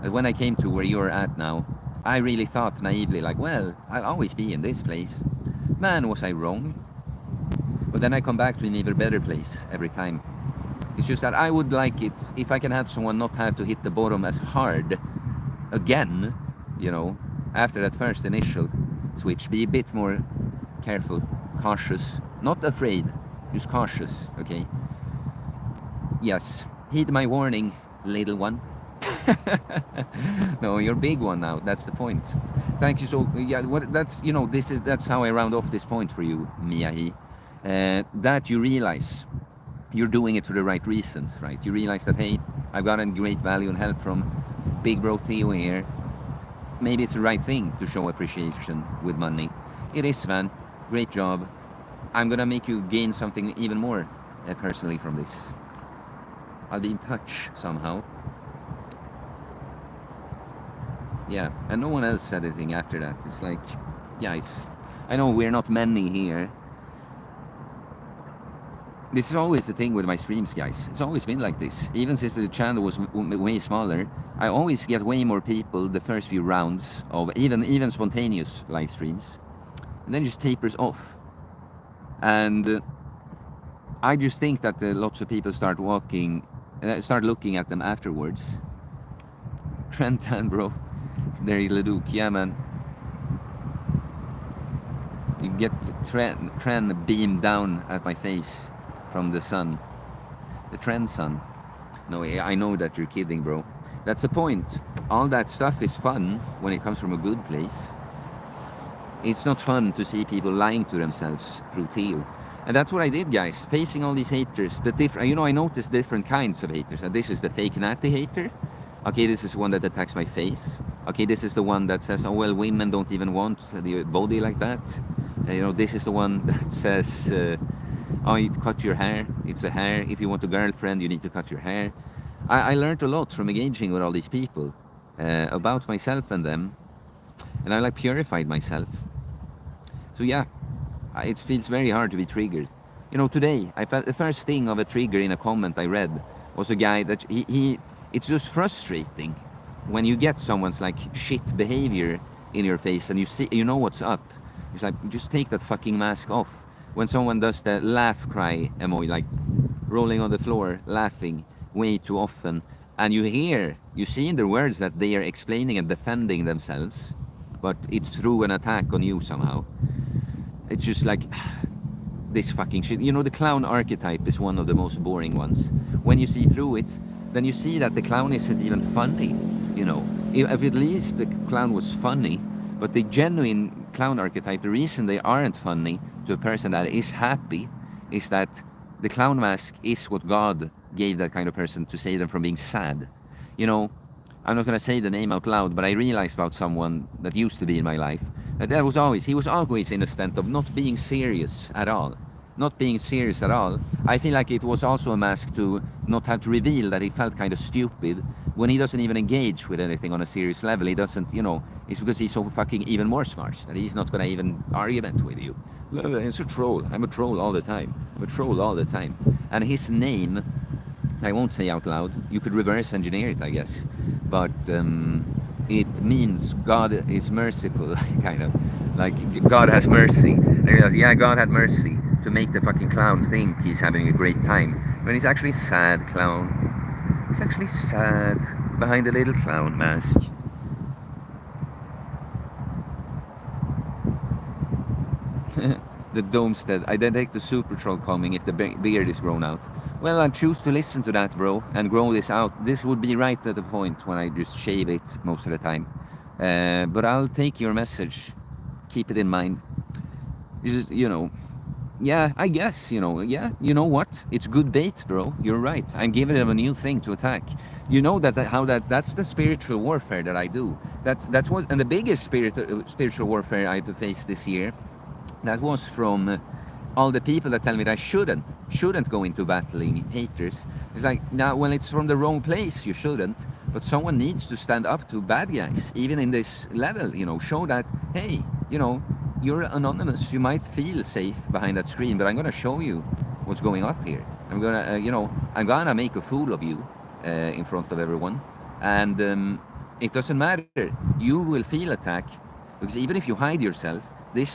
And when I came to where you're at now, I really thought naively, like, well, I'll always be in this place. Man, was I wrong? But then I come back to an even better place every time. It's just that I would like it if I can help someone not have to hit the bottom as hard again, you know, after that first initial switch. Be a bit more careful, cautious, not afraid, just cautious, okay? Yes, heed my warning, little one. No, you're big one now, that's the point. Thank you. So yeah, that's how I round off this point for you, Miyahi. That you realize you're doing it for the right reasons, right? You realize that, hey, I've gotten great value and help from Big Bro Theo here. Maybe it's the right thing to show appreciation with money. It is, man. Great job. I'm gonna make you gain something even more personally from this. I'll be in touch somehow. Yeah, and no one else said anything after that. It's like, guys, I know we're not many here. This is always the thing with my streams, guys. It's always been like this. Even since the channel was way smaller, I always get way more people the first few rounds of even spontaneous live streams, and then just tapers off. And I just think that lots of people start looking at them afterwards. Trentan, bro. There, Leduc. Yeah, man. You get Tren beamed down at my face from the sun. The Tren sun. No, I know that you're kidding, bro. That's the point. All that stuff is fun when it comes from a good place. It's not fun to see people lying to themselves through Theo. And that's what I did, guys. Facing all these haters. I noticed different kinds of haters. And this is the fake natty hater. Okay, this is one that attacks my face. Okay, this is the one that says, oh, well, women don't even want the body like that. This is the one that says, oh, you cut your hair. It's a hair. If you want a girlfriend, you need to cut your hair. I learned a lot from engaging with all these people about myself and them. And I purified myself. So yeah, it feels very hard to be triggered. Today, I felt the first sting of a trigger in a comment I read was a guy that it's just frustrating when you get someone's shit behavior in your face and you know what's up. It's like, just take that fucking mask off. When someone does the laugh cry emoji, rolling on the floor, laughing way too often, and you see in their words that they are explaining and defending themselves, but it's through an attack on you somehow. It's just like, this fucking shit. The clown archetype is one of the most boring ones. When you see through it, then you see that the clown isn't even funny, If at least the clown was funny, but the genuine clown archetype, the reason they aren't funny to a person that is happy is that the clown mask is what God gave that kind of person to save them from being sad. I'm not going to say the name out loud, but I realized about someone that used to be in my life that he was always in a state of not being serious at all. Not being serious at all. I feel like it was also a mask to not have to reveal that he felt kind of stupid when he doesn't even engage with anything on a serious level. He doesn't, it's because he's so fucking even more smart that he's not going to even argument with you. It's a troll. I'm a troll all the time. And his name, I won't say out loud. You could reverse engineer it, I guess. But it means God is merciful, kind of. God has mercy. And he realizes, yeah, God had mercy to make the fucking clown think he's having a great time. When he's actually sad, clown. He's actually sad behind a little clown mask. The Domestead. I detect the super troll coming if the beard is grown out. Well, I choose to listen to that, bro, and grow this out. This would be right at the point when I just shave it most of the time. But I'll take your message. Keep it in mind. Yeah, I guess, yeah, you know what? It's good bait, bro. You're right. I'm giving them a new thing to attack. That's the spiritual warfare that I do. That's what, and the biggest spiritual warfare I had to face this year, that was from all the people that tell me that I shouldn't go into battling haters. It's like, now, when it's from the wrong place, you shouldn't. But someone needs to stand up to bad guys, even in this level, show that, hey, you're anonymous. You might feel safe behind that screen, but I'm gonna show you what's going up here. I'm gonna make a fool of you in front of everyone, and it doesn't matter. You will feel attack, because even if you hide yourself,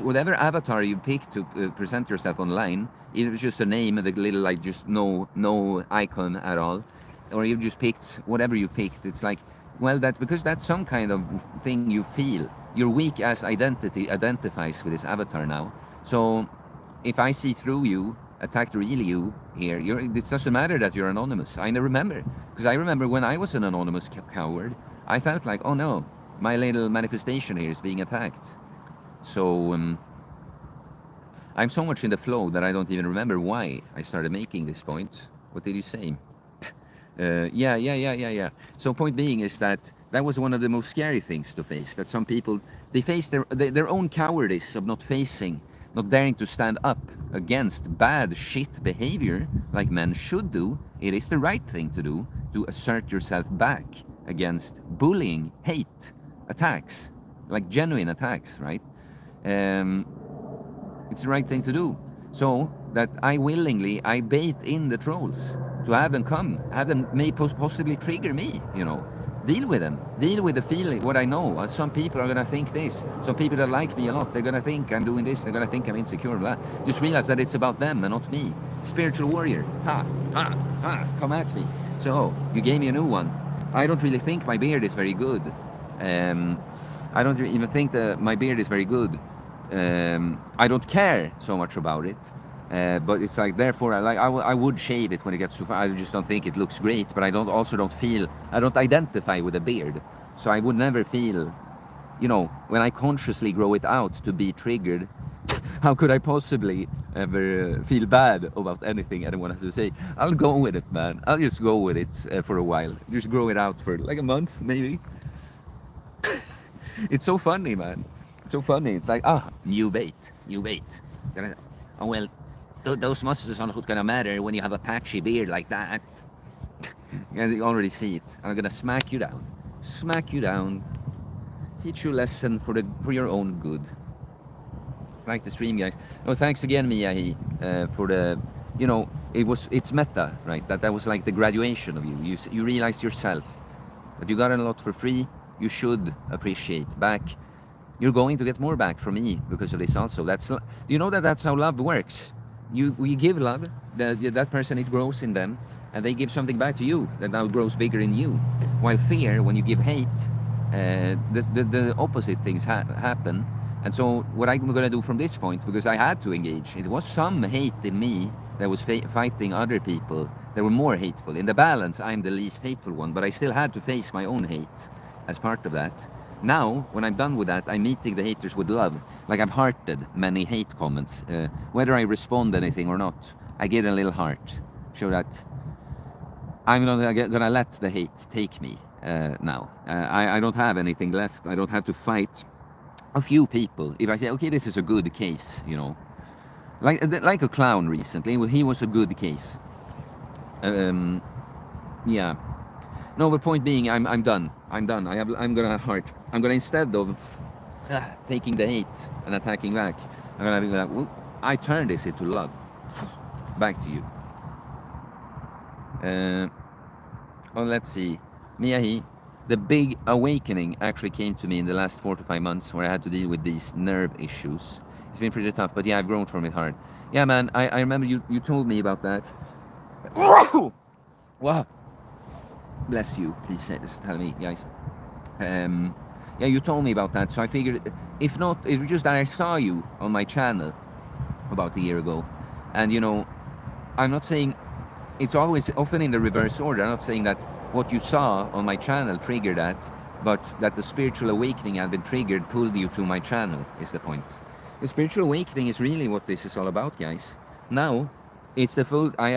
whatever avatar you pick to present yourself online, if it's just a name and a little just no icon at all, or you just picked whatever you picked, it's like, well, because that's some kind of thing you feel. Your weak ass identity identifies with this avatar now. So if I see through you, attack the real you here, it doesn't matter that you're anonymous. I remember, because I remember when I was an anonymous coward, I felt like, oh no, my little manifestation here is being attacked. So I'm so much in the flow that I don't even remember why I started making this point. What did you say? Yeah. So point being is that was one of the most scary things to face. That some people, they face their own cowardice of not daring to stand up against bad shit behavior like men should do. It is the right thing to do, to assert yourself back against bullying, hate, attacks, like genuine attacks, right? It's the right thing to do. So that I bait in the trolls to have them may possibly trigger me, Deal with them. Deal with the feeling, what I know. Some people are going to think this. Some people that like me a lot, they're going to think I'm doing this. They're going to think I'm insecure, blah. Just realize that it's about them and not me. Spiritual warrior. Ha, come at me. So, you gave me a new one. I don't really think my beard is very good. I don't even think that my beard is very good. I don't care so much about it. But it's like, therefore, I would shave it when it gets too far. I just don't think it looks great, but I don't identify with a beard. So I would never feel, when I consciously grow it out to be triggered, how could I possibly ever feel bad about anything anyone has to say? I'll go with it, man. I'll just go with it for a while. Just grow it out for like a month, maybe. It's so funny, man. It's so funny. It's like, new bait. Oh, well, those muscles are not gonna matter when you have a patchy beard like that. You already see it. I'm gonna smack you down, teach you a lesson for your own good. Like the stream, guys. Oh, thanks again, Miyahi, for the, it's meta, right? That was like the graduation of you. You realized yourself that you got a lot for free. You should appreciate back. You're going to get more back from me because of this also. That's how love works. We give love, that person, it grows in them, and they give something back to you that now grows bigger in you. While fear, when you give hate, the opposite things happen. And so what I'm going to do from this point, because I had to engage, it was some hate in me that was fighting other people that were more hateful. In the balance, I'm the least hateful one, but I still had to face my own hate as part of that. Now, when I'm done with that, I'm meeting the haters with love. Like, I've hearted many hate comments. Whether I respond anything or not, I get a little heart. Show that I'm gonna let the hate take me now. I don't have anything left. I don't have to fight a few people. If I say, okay, this is a good case, like a clown recently, he was a good case. Yeah. No, but point being, I'm done. I'm gonna heart. I'm gonna, instead of taking the hate and attacking back, I'm gonna be like, I turn this into love. Back to you. Let's see. Miyahi, the big awakening actually came to me in the last 4 to 5 months, where I had to deal with these nerve issues. It's been pretty tough, but yeah, I've grown from it hard. Yeah, man, I remember you told me about that. Wow. Bless you. Please tell me, guys. Yeah, you told me about that, so I figured, if not, it was just that I saw you on my channel about a year ago, and I'm not saying, it's often in the reverse order. I'm not saying that what you saw on my channel triggered that, but that the spiritual awakening had been triggered, pulled you to my channel, is the point. The spiritual awakening is really what this is all about, guys. Now, it's the full, I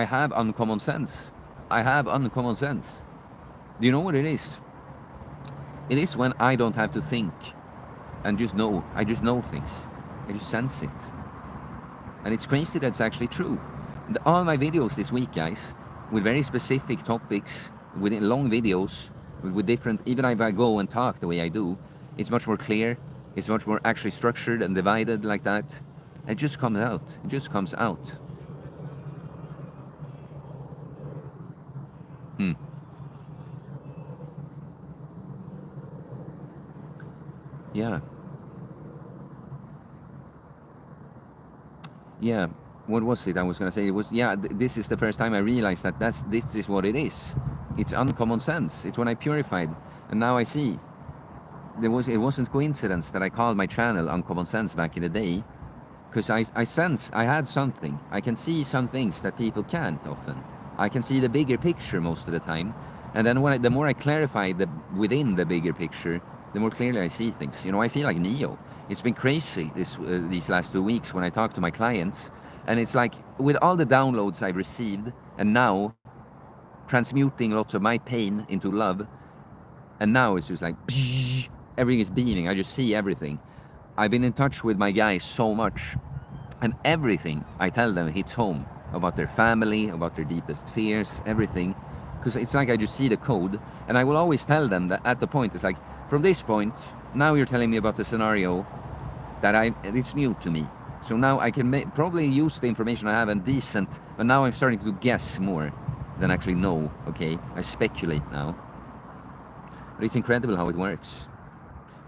have uncommon sense. I have uncommon sense. Do you know what it is? It is when I don't have to think and just know. I just know things. I just sense it. And it's crazy that's actually true. All my videos this week, guys, with very specific topics, with long videos, with different, even if I go and talk the way I do, it's much more clear. It's much more actually structured and divided like that. It just comes out. It just comes out. Yeah. Yeah. What was it I was going to say? It was, this is the first time I realized that this is what it is. It's uncommon sense. It's when I purified. And now I see. It wasn't coincidence that I called my channel Uncommon Sense back in the day. Because I sense I had something. I can see some things that people can't often. I can see the bigger picture most of the time. And then the more I clarify within the bigger picture, the more clearly I see things. I feel like Neo. It's been crazy these last 2 weeks when I talk to my clients. And it's like, with all the downloads I've received, and now transmuting lots of my pain into love, and now it's just like, everything is beaming. I just see everything. I've been in touch with my guys so much, and everything I tell them hits home about their family, about their deepest fears, everything. Because it's like I just see the code, and I will always tell them that at the point, it's like, from this point, now you're telling me about the scenario that it's new to me. So now I can probably use the information I have and decent, but now I'm starting to guess more than actually know, okay? I speculate now. But it's incredible how it works.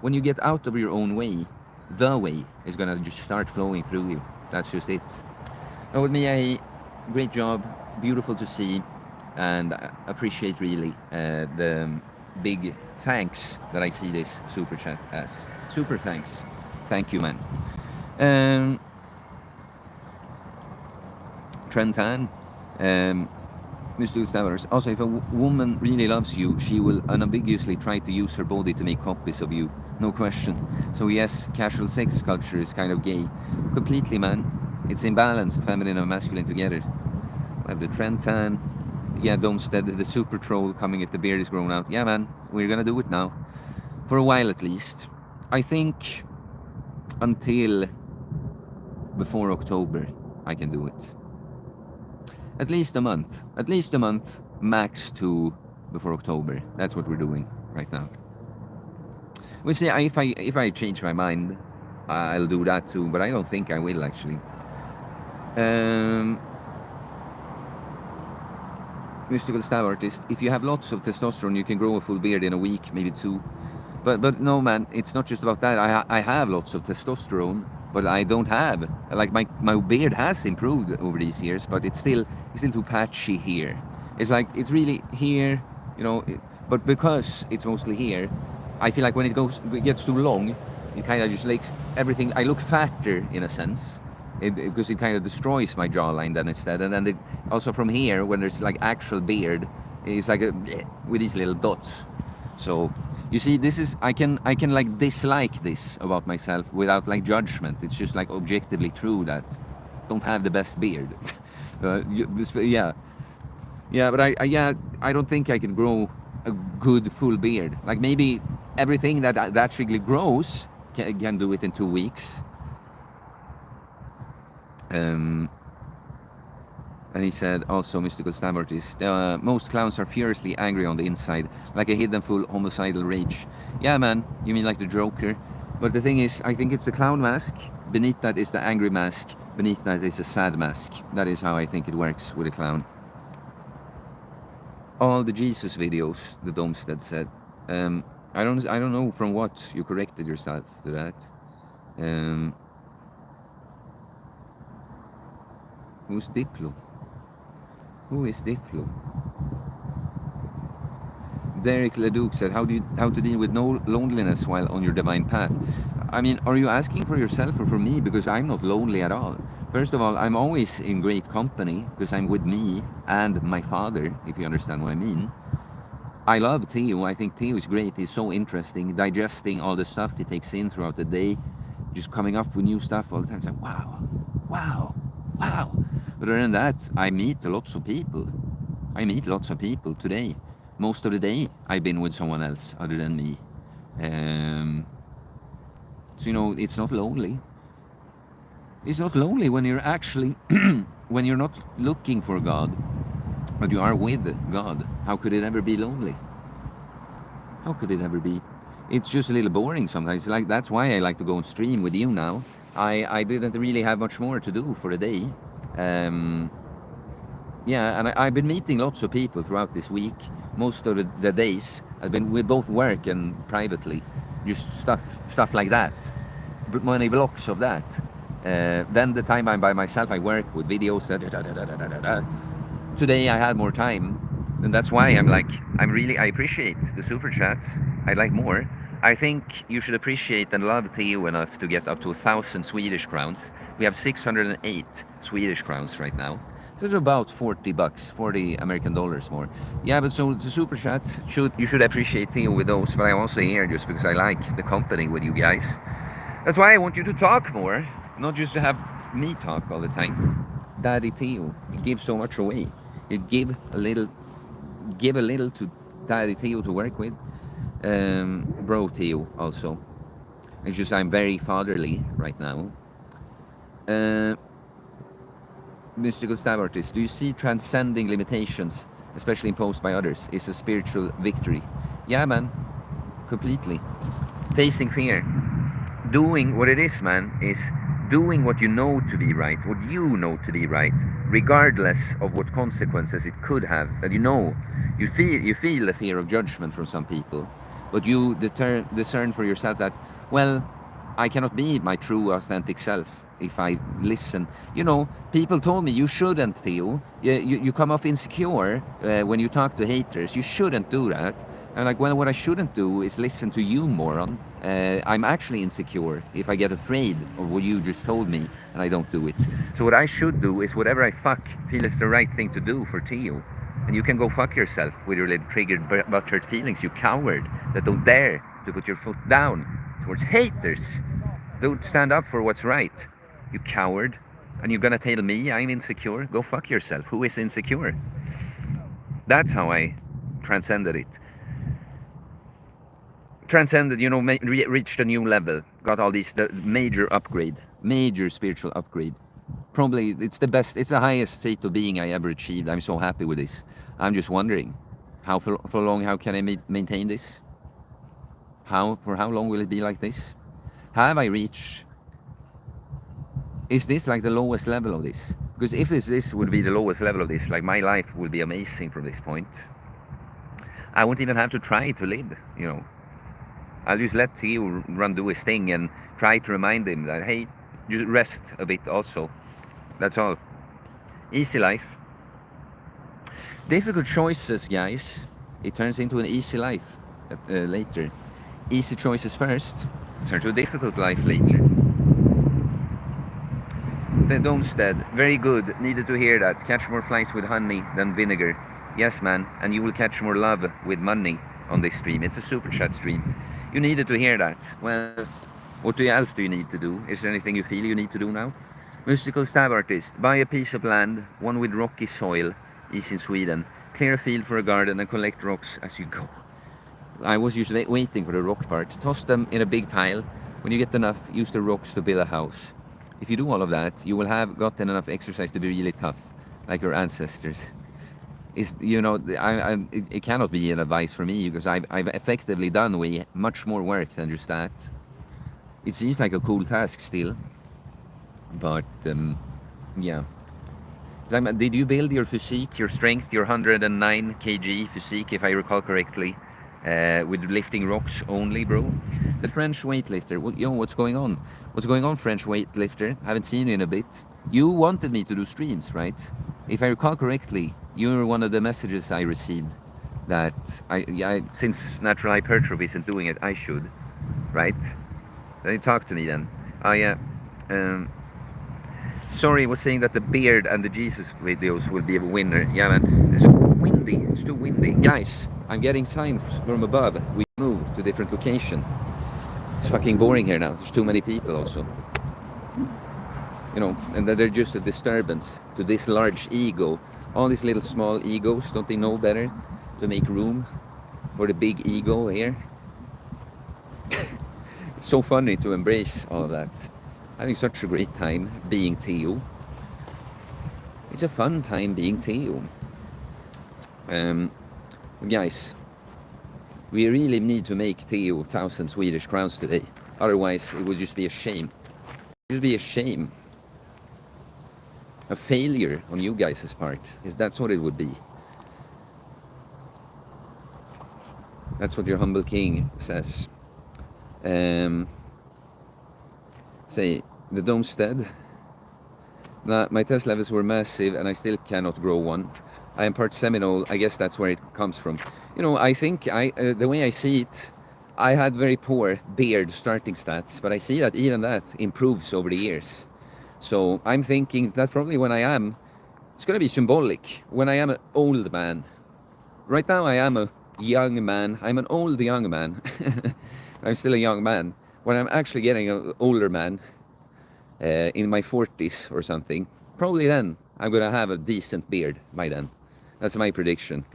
When you get out of your own way, the way is gonna just start flowing through you. That's just it. Now with me, great job, beautiful to see. and appreciate really the big thanks that I see this super chat as. Super thanks. Thank you, man. Trentan, Mr. Stavros. Also, if a woman really loves you, she will unambiguously try to use her body to make copies of you. No question. So yes, casual sex culture is kind of gay. Completely, man. It's imbalanced, feminine and masculine together. I have the Trentan. Yeah, Domstead, the super troll coming if the beard is grown out. Yeah, man, we're gonna do it now. For a while at least. I think until before October, I can do it. At least a month. At least a month, max to before October. That's what we're doing right now. We'll see. If I change my mind, I'll do that too. But I don't think I will actually. Mystical Stab Artist. If you have lots of testosterone, you can grow a full beard in a week, maybe 2. But no, man. It's not just about that. I have lots of testosterone. But I don't have, like, my beard has improved over these years, but it's still too patchy here. It's like, it's really here, you know, but because it's mostly here, I feel like when it gets too long, it kind of just makes everything, I look fatter in a sense, because it kind of destroys my jawline then instead. And then also from here, when there's like actual beard, it's like with these little dots. So you see, this is, I can like dislike this about myself without like judgment. It's just like objectively true that I don't have the best beard. Yeah, but I don't think I can grow a good full beard. Like maybe everything that actually grows can do it in 2 weeks. And he said also, Mystical Stab Artist, most clowns are furiously angry on the inside, like a hidden full homicidal rage. Yeah, man, you mean like the Joker? But the thing is, I think it's the clown mask. Beneath that is the angry mask. Beneath that is a sad mask. That is how I think it works with a clown. All the Jesus videos, the Domstead said. I don't know from what you corrected yourself to that. Who's Diplo? Who is Diplo? Derek Leduc said, how to deal with no loneliness while on your divine path? I mean, are you asking for yourself or for me? Because I'm not lonely at all. First of all, I'm always in great company because I'm with me and my father, if you understand what I mean. I love Theo. I think Theo is great. He's so interesting, digesting all the stuff he takes in throughout the day, just coming up with new stuff all the time. It's like, wow. But other than that, I meet lots of people. Today. Most of the day, I've been with someone else other than me. So, you know, it's not lonely. It's not lonely when you're actually, when you're not looking for God, but you are with God. How could it ever be lonely? How could it ever be? It's just a little boring sometimes. Like, that's why I like to go and stream with you now. I didn't really have much more to do for the day. Yeah, and I've been meeting lots of people throughout this week. Most of the days I've been with both work and privately, just stuff like that. Many blocks of that. Then the time I'm by myself, I work with videos. Today I had more time, and that's why I appreciate the super chats. I'd like more. I think you should appreciate and love Theo enough to get up to 1,000 Swedish crowns. We have 608 Swedish crowns right now. So it's about $40, 40 American dollars more. Yeah, but so the super chats, you should appreciate Theo with those, but I'm also here just because I like the company with you guys. That's why I want you to talk more, not just to have me talk all the time. Daddy Theo, you give so much away. You give a little to Daddy Theo to work with. Bro Theo also. It's just I'm very fatherly right now. Mystical Stab Artist, do you see transcending limitations, especially imposed by others, is a spiritual victory? Yeah, man, completely. Facing fear. Doing what it is, man, is doing what you know to be right, what you know to be right, regardless of what consequences it could have. That you know, you feel the fear of judgment from some people, but you discern for yourself that, well, I cannot be my true, authentic self. if I listen. You know, people told me, you shouldn't, Theo. You come off insecure when you talk to haters. You shouldn't do that. And like, well, what I shouldn't do is listen to you, moron. I'm actually insecure if I get afraid of what you just told me and I don't do it. So what I should do is whatever I feel is the right thing to do for Theo. And you can go fuck yourself with your little triggered butthurt feelings, you coward that don't dare to put your foot down towards haters. Don't stand up for what's right, you coward. And you're gonna tell me I'm insecure? Go fuck yourself. Who is insecure? That's how I transcended it. Transcended, you know, reached a new level. Got all these, the major upgrade, major spiritual upgrade. Probably it's the best, it's the highest state of being I ever achieved. I'm so happy with this. I'm just wondering, how for long, how can I maintain this? For how long will it be like this? Have I reached, is this like the lowest level of this? Because if this would be the lowest level of this, like my life would be amazing from this point. I won't even have to try to live, you know. I'll just let Theo do his thing and try to remind him that, hey, just rest a bit also. That's all. Easy life. Difficult choices, guys. It turns into an easy life later. Easy choices first, turn to a difficult life later. The Domstead, very good. Needed to hear that. Catch more flies with honey than vinegar. Yes, man, and you will catch more love with money on this stream. It's a super chat stream. You needed to hear that. Well, what else do you need to do? Is there anything you feel you need to do now? Mystical stab artist. Buy a piece of land, one with rocky soil, is in Sweden. Clear a field for a garden and collect rocks as you go. I was usually waiting for the rock part. Toss them in a big pile. When you get enough, use the rocks to build a house. If you do all of that, you will have gotten enough exercise to be really tough, like your ancestors. You know, it cannot be an advice for me because I've effectively done way much more work than just that. It seems like a cool task still, but yeah. Did you build your physique, your strength, your 109 kg physique, if I recall correctly, with lifting rocks only, bro? The French weightlifter. What's going on? What's going on, French weightlifter? Haven't seen you in a bit. You wanted me to do streams, right? If I recall correctly, you were one of the messages I received that since natural hypertrophy isn't doing it, I should, right? Then you talk to me then. Oh yeah. Sorry, was saying that the beard and the Jesus videos will be a winner. Yeah, man. It's windy. It's too windy. Guys, I'm getting signs from above. We moved to a different location. It's fucking boring here now. There's too many people also. You know, and they're just a disturbance to this large ego. All these little small egos, don't they know better to make room for the big ego here? It's so funny to embrace all of that. Having such a great time being Theo. It's a fun time being Theo. Guys, we really need to make Theo 1,000 Swedish crowns today. Otherwise, it would just be a shame. It would be a shame. A failure on you guys' part. That's what it would be. That's what your humble king says. Say, the Domstead. My test levels were massive and I still cannot grow one. I am part Seminole. I guess that's where it comes from. You know, I think the way I see it, I had very poor beard starting stats, but I see that even that improves over the years. So I'm thinking that probably when I am, it's going to be symbolic. When I am an old man. Right now I am a young man. I'm an old young man. I'm still a young man. When I'm actually getting an older man, in my 40s or something, probably then I'm going to have a decent beard by then. That's my prediction.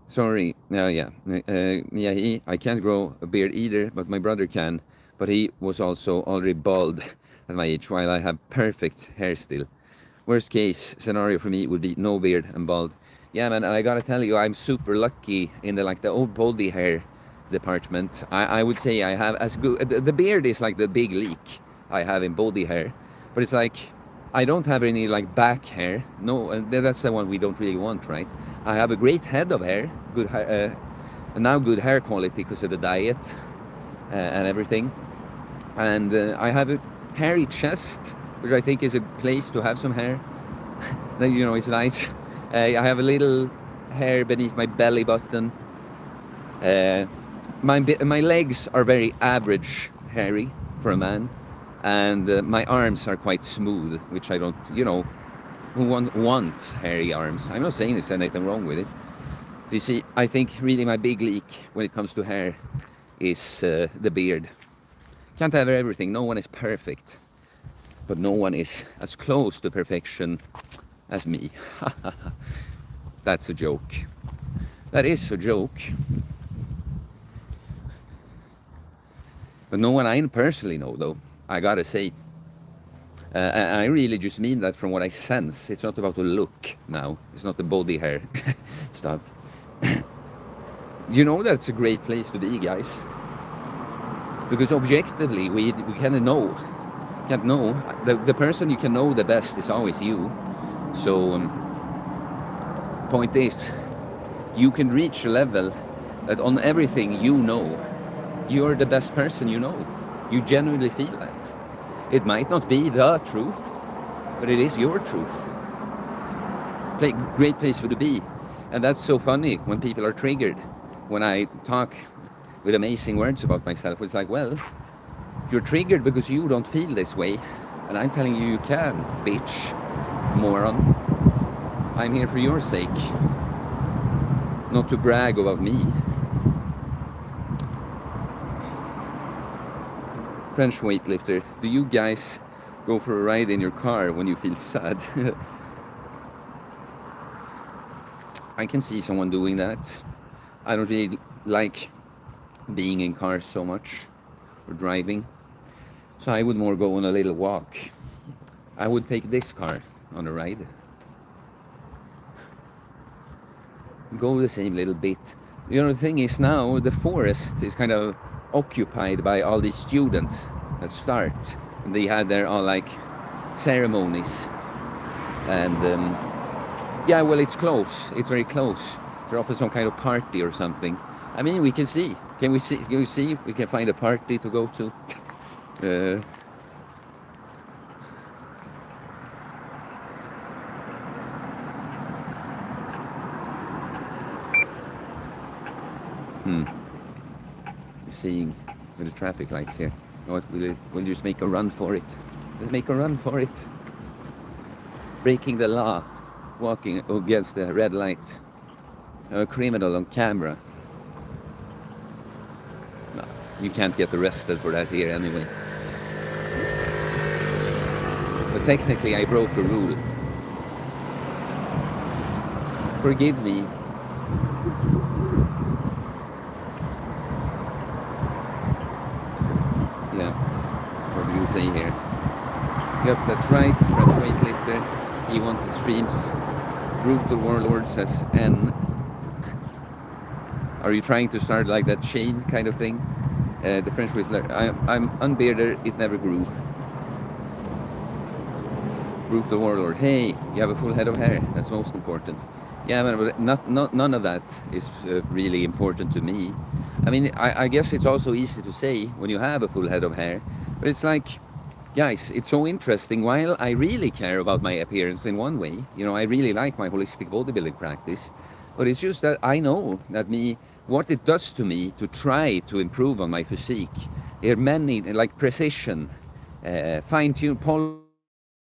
Sorry, yeah, I can't grow a beard either, but my brother can. But he was also already bald at my age, while I have perfect hair still. Worst case scenario for me would be no beard and bald. Yeah, man, and I gotta tell you, I'm super lucky in the old baldy hair department. I would say I have as good. The beard is like the big leak I have in baldy hair, but it's like I don't have any like back hair. No, that's the one we don't really want, right? I have a great head of hair, good and now good hair quality because of the diet and everything. And I have a hairy chest, which I think is a place to have some hair. You know, it's nice. I have a little hair beneath my belly button. My legs are very average hairy for a man, and my arms are quite smooth, which I don't, you know, who wants hairy arms? I'm not saying there's anything wrong with it. You see, I think really my big leak when it comes to hair is the beard. Can't have everything, no one is perfect, but no one is as close to perfection as me. That's a joke. That is a joke. But no one I personally know, though, I gotta say. I really just mean that from what I sense. It's not about the look now. It's not the body hair stuff. You know that's a great place to be, guys. Because objectively, we kind of know. Can't know. The person you can know the best is always you. So, point is, you can reach a level that on everything you know, you're the best person you know. You genuinely feel that. It might not be the truth, but it is your truth. Great place for to be. And that's so funny when people are triggered. When I talk with amazing words about myself, it's like, well, you're triggered because you don't feel this way. And I'm telling you can, bitch, moron. I'm here for your sake. Not to brag about me. French weightlifter, do you guys go for a ride in your car when you feel sad? I can see someone doing that. I don't really like being in cars so much or driving, so I would more go on a little walk. I would take this car on a ride. Go the same little bit. You know, the thing is now the forest is kind of occupied by all these students that start, and they had their all like ceremonies, and yeah, well, it's close. It's very close. They're often some kind of party or something. I mean, we can see. Can we see? Can we see if we can find a party to go to? You're seeing with the traffic lights here. You know what? We'll just make a run for it. We'll make a run for it. Breaking the law, walking against the red light. I'm a criminal on camera. No, you can't get arrested for that here anyway. But technically I broke a rule. Forgive me. Yeah, what do you say here? Yep, that's right, French weightlifter. He wanted streams. Brutal Warlord says N. Are you trying to start like that chain kind of thing? The French weightlifter. I'm unbearded, it never grew. Brutal Warlord. Hey, you have a full head of hair. That's most important. Yeah, but none of that is really important to me. I mean, I guess it's also easy to say when you have a full head of hair, but it's like, guys, it's so interesting. While I really care about my appearance in one way, you know, I really like my holistic bodybuilding practice, but it's just that I know that what it does to me to try to improve on my physique, there are many, like precision, fine-tune,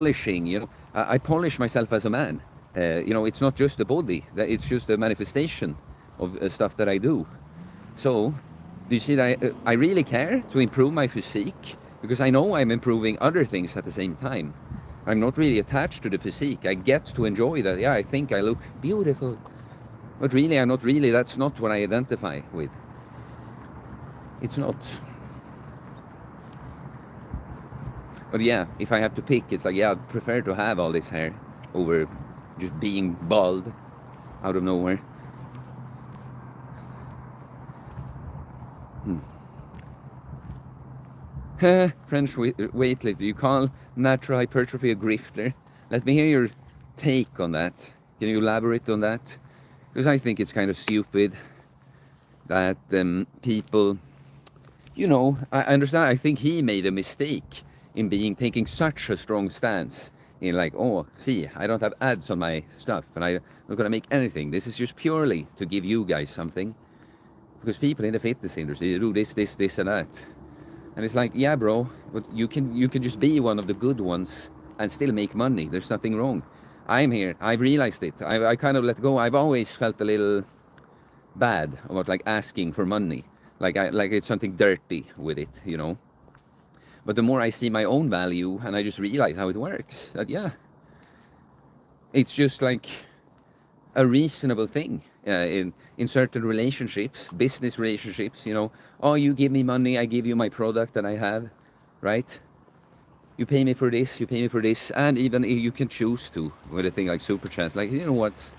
polishing, you know, I polish myself as a man. You know, it's not just the body, it's just a manifestation of stuff that I do. So, do you see that I really care to improve my physique because I know I'm improving other things at the same time. I'm not really attached to the physique. I get to enjoy that. Yeah, I think I look beautiful. But really, I'm not really, that's not what I identify with. It's not. But yeah, if I have to pick, it's like, yeah, I'd prefer to have all this hair over just being bald out of nowhere. French weightlifter, you call natural hypertrophy a grifter? Let me hear your take on that. Can you elaborate on that? Because I think it's kind of stupid. that people, you know, I understand. I think he made a mistake in taking such a strong stance in like, oh, see, I don't have ads on my stuff, and I'm not gonna make anything. This is just purely to give you guys something, because people in the fitness industry they do this, and that, and it's like, yeah, bro, but you can just be one of the good ones and still make money. There's nothing wrong. I'm here. I've realized it. I kind of let go. I've always felt a little bad about like asking for money, like it's something dirty with it, you know. But the more I see my own value and I just realize how it works, that yeah, it's just like a reasonable thing in certain relationships, business relationships, you know. Oh, you give me money, I give you my product that I have, right? You pay me for this, you pay me for this, and even you can choose to with a thing like Superchat. Like, you know what?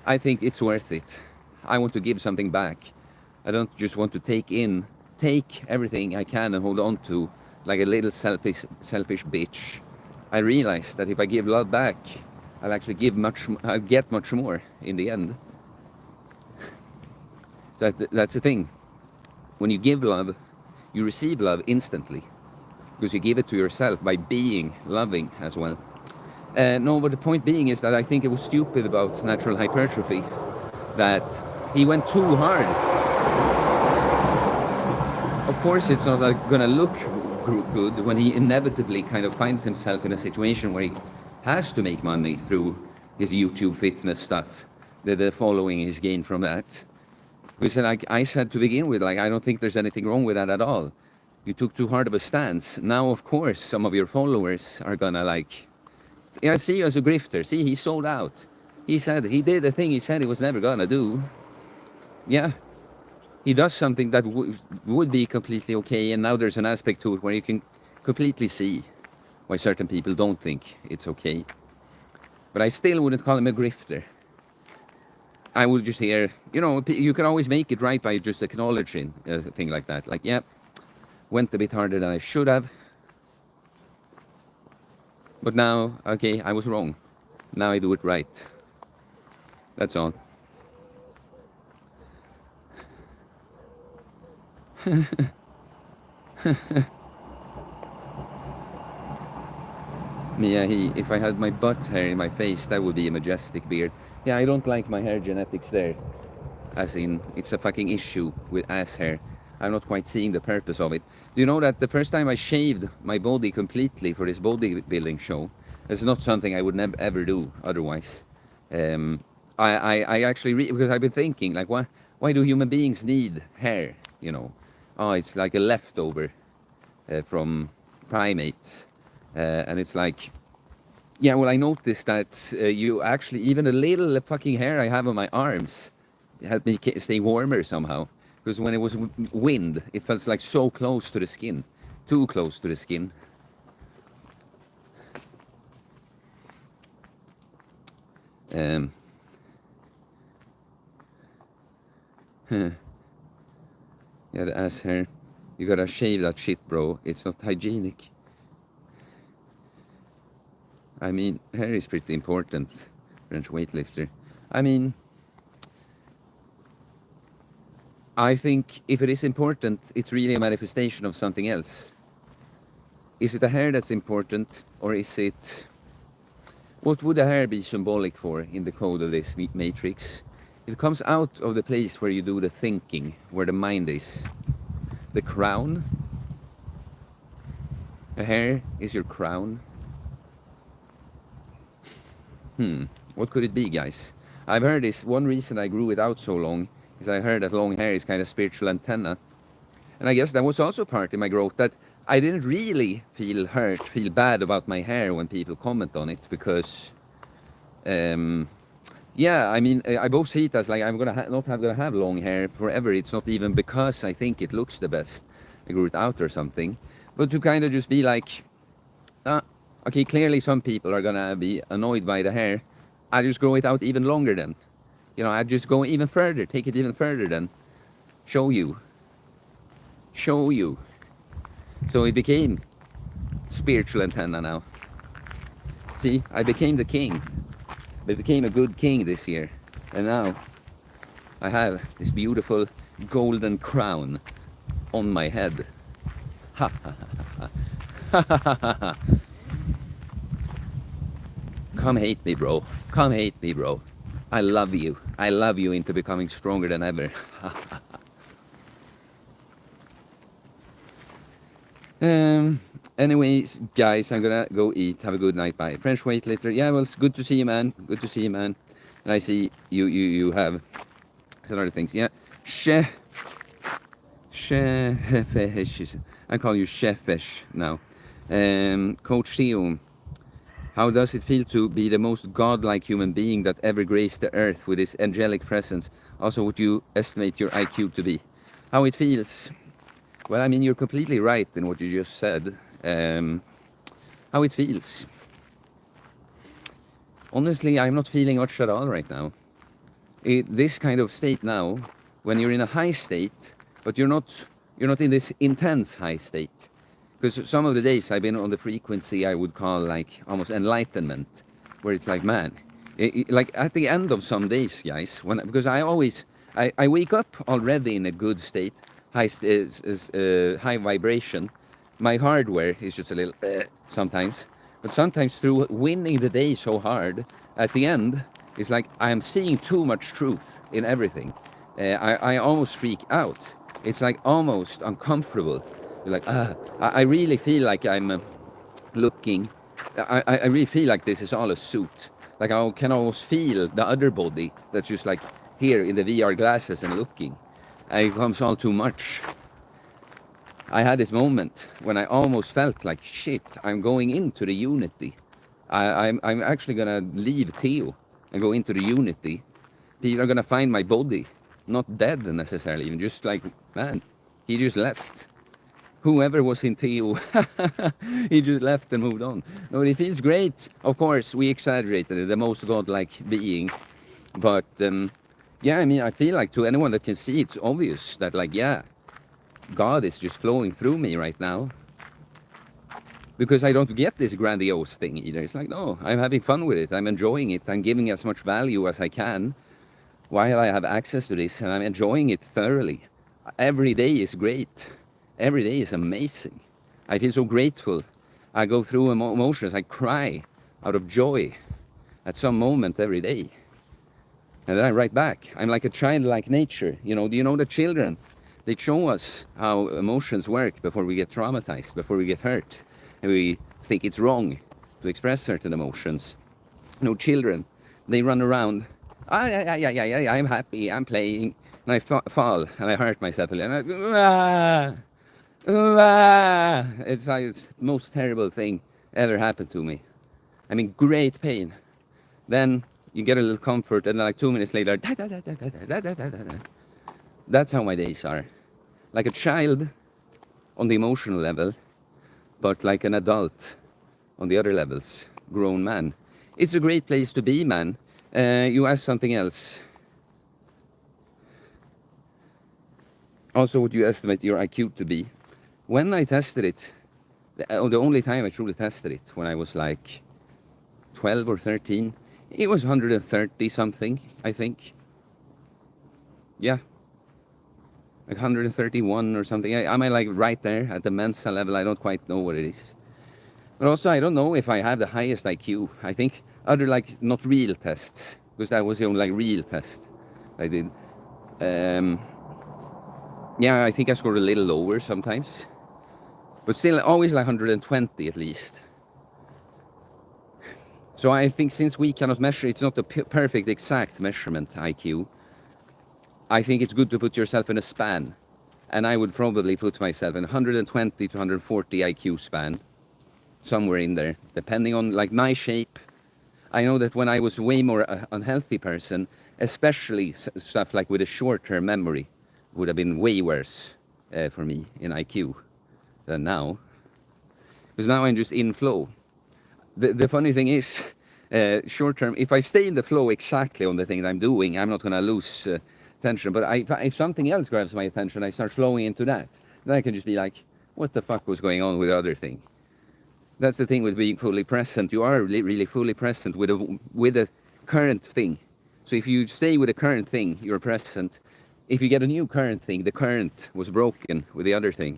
I think it's worth it. I want to give something back. I don't just want to take everything I can and hold on to like a little selfish bitch. I realize that if I give love back, I'll actually I'll get much more in the end. That's the thing. When you give love, you receive love instantly, because you give it to yourself by being loving as well. No, but the point being is that I think it was stupid about natural hypertrophy, that he went too hard. Of course, it's not gonna look good when he inevitably kind of finds himself in a situation where he has to make money through his YouTube fitness stuff, the following he's gained from that. Because like I said to begin with, like, I don't think there's anything wrong with that at all. You took too hard of a stance. Now, of course, some of your followers are gonna like, yeah, see you as a grifter. See, he sold out. He said he did the thing he said he was never gonna do. Yeah, he does something that would be completely okay, and now there's an aspect to it where you can completely see why certain people don't think it's okay. But I still wouldn't call him a grifter. I would just hear, you know, you can always make it right by just acknowledging a thing like that. Like, yeah, went a bit harder than I should have. But now, okay, I was wrong. Now I do it right. That's all. Yeah, if I had my butt hair in my face, that would be a majestic beard. Yeah, I don't like my hair genetics there. As in, it's a fucking issue with ass hair. I'm not quite seeing the purpose of it. Do you know that the first time I shaved my body completely for this bodybuilding show, it's not something I would never ever do otherwise. I actually, because I've been thinking, like, why do human beings need hair, you know? Oh, it's like a leftover from primates. And it's like, yeah, well, I noticed that you actually, even a little fucking hair I have on my arms helped me stay warmer somehow. Because when it was wind, it felt like so close to the skin. Too close to the skin. Yeah, the ass hair. You gotta shave that shit, bro. It's not hygienic. I mean, hair is pretty important, French weightlifter. I mean, I think if it is important, it's really a manifestation of something else. Is it the hair that's important, or is it... What would the hair be symbolic for in the code of this matrix? It comes out of the place where you do the thinking, where the mind is. The crown. The hair is your crown. What could it be, guys? I've heard this. One reason I grew it out so long is I heard that long hair is kind of spiritual antenna. And I guess that was also part in my growth, that I didn't really feel bad about my hair when people comment on it, because... yeah, I mean, I both see it as like I'm not gonna have long hair forever. It's not even because I think it looks the best. I grew it out or something. But to kind of just be like, okay, clearly some people are gonna be annoyed by the hair. I just grow it out even longer then. You know, I just go even further, take it even further then. Show you. So it became spiritual antenna now. See, I became the king. I became a good king this year, and now I have this beautiful golden crown on my head. Ha ha ha ha ha ha ha. Come hate me, bro. Come hate me, bro. I love you. I love you into becoming stronger than ever. Anyways, guys, I'm gonna go eat. Have a good night. Bye. French weightlifter. Yeah, well, it's good to see you, man. Good to see you, man. And I see you have some other things. Yeah. Chef. I call you Chef-ish now. Coach Theo. How does it feel to be the most godlike human being that ever graced the earth with his angelic presence? Also, would you estimate your IQ to be? How it feels? Well, I mean, you're completely right in what you just said. How it feels? Honestly, I'm not feeling much at all right now. This kind of state now, when you're in a high state, but you're not in this intense high state. Because some of the days I've been on the frequency I would call like almost enlightenment, where it's like, man, like at the end of some days, guys, because I wake up already in a good state, high vibration. My hardware is just a little sometimes, but sometimes through winning the day so hard, at the end, it's like I'm seeing too much truth in everything. I almost freak out. It's like almost uncomfortable. Like, I really feel like I'm looking. I really feel like this is all a suit. Like I can almost feel the other body that's just like here in the VR glasses and looking. It becomes all too much. I had this moment when I almost felt like, shit, I'm going into the unity. I'm actually gonna leave Theo and go into the unity. People are gonna find my body, not dead necessarily, even just like, man, he just left. Whoever was in Theo, he just left and moved on. No, it feels great. Of course, we exaggerated it, the most godlike being. But, yeah, I mean, I feel like to anyone that can see, it's obvious that, like, yeah, God is just flowing through me right now. Because I don't get this grandiose thing either. It's like, no, I'm having fun with it. I'm enjoying it. I'm giving as much value as I can while I have access to this. And I'm enjoying it thoroughly. Every day is great. Every day is amazing. I feel so grateful. I go through emotions. I cry out of joy at some moment every day. And then I write back. I'm like a child like nature. You know, do you know the children? They show us how emotions work before we get traumatized, before we get hurt. And we think it's wrong to express certain emotions. You know, children, they run around. I'm happy, I'm playing. And I fall and I hurt myself. And it's like the most terrible thing ever happened to me. I'm in great pain. Then you get a little comfort, and like 2 minutes later, that's how my days are. Like a child on the emotional level, but like an adult on the other levels, grown man. It's a great place to be, man. You asked something else. Also, would you estimate your IQ to be? When I tested it, the only time I truly tested it, when I was like 12 or 13, it was 130 something, I think. Yeah. Like 131 or something. I'm like right there at the Mensa level. I don't quite know what it is. But also, I don't know if I have the highest IQ. I think other like not real tests, because that was the only like real test I did. Yeah, I think I scored a little lower sometimes. But still, always like 120 at least. So I think since we cannot measure, it's not a perfect exact measurement, IQ. I think it's good to put yourself in a span. And I would probably put myself in 120 to 140 IQ span. Somewhere in there, depending on like my shape. I know that when I was way more unhealthy person, especially stuff like with a short-term memory, would have been way worse for me in IQ than now. Because now I'm just in flow. The funny thing is, short-term, if I stay in the flow exactly on the thing that I'm doing, I'm not going to lose attention. But if something else grabs my attention, I start flowing into that. Then I can just be like, what the fuck was going on with the other thing? That's the thing with being fully present. You are really fully present with a current thing. So if you stay with a current thing, you're present. if you get a new current thing, the current was broken with the other thing.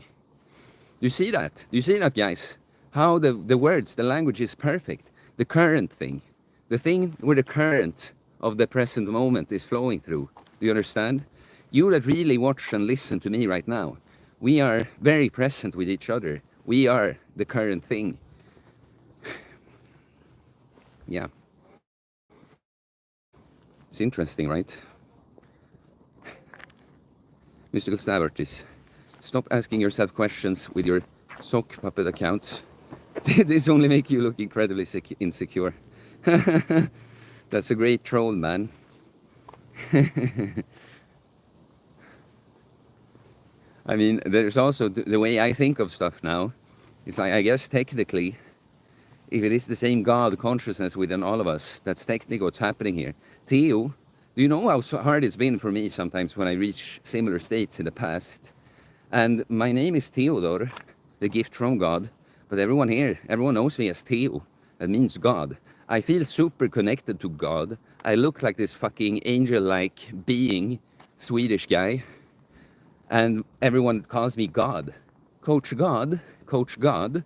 Do you see that? Do you see that, guys? How the words, the language is perfect. The current thing. The thing where the current of the present moment is flowing through. Do you understand? You that really watch and listen to me right now, we are very present with each other. We are the current thing. Yeah. It's interesting, right? Mystical Stab Artist. Stop asking yourself questions with your sock puppet accounts. This only make you look incredibly insecure. That's a great troll, man. I mean, there's also the way I think of stuff now. It's like, I guess technically, if it is the same God consciousness within all of us, that's technically what's happening here. Theo, do you know how hard it's been for me sometimes when I reach similar states in the past? And my name is Theodore, the gift from God, but everyone here, everyone knows me as Theo. That means God. I feel super connected to God. I look like this fucking angel-like being, Swedish guy. And everyone calls me God. Coach God, Coach God.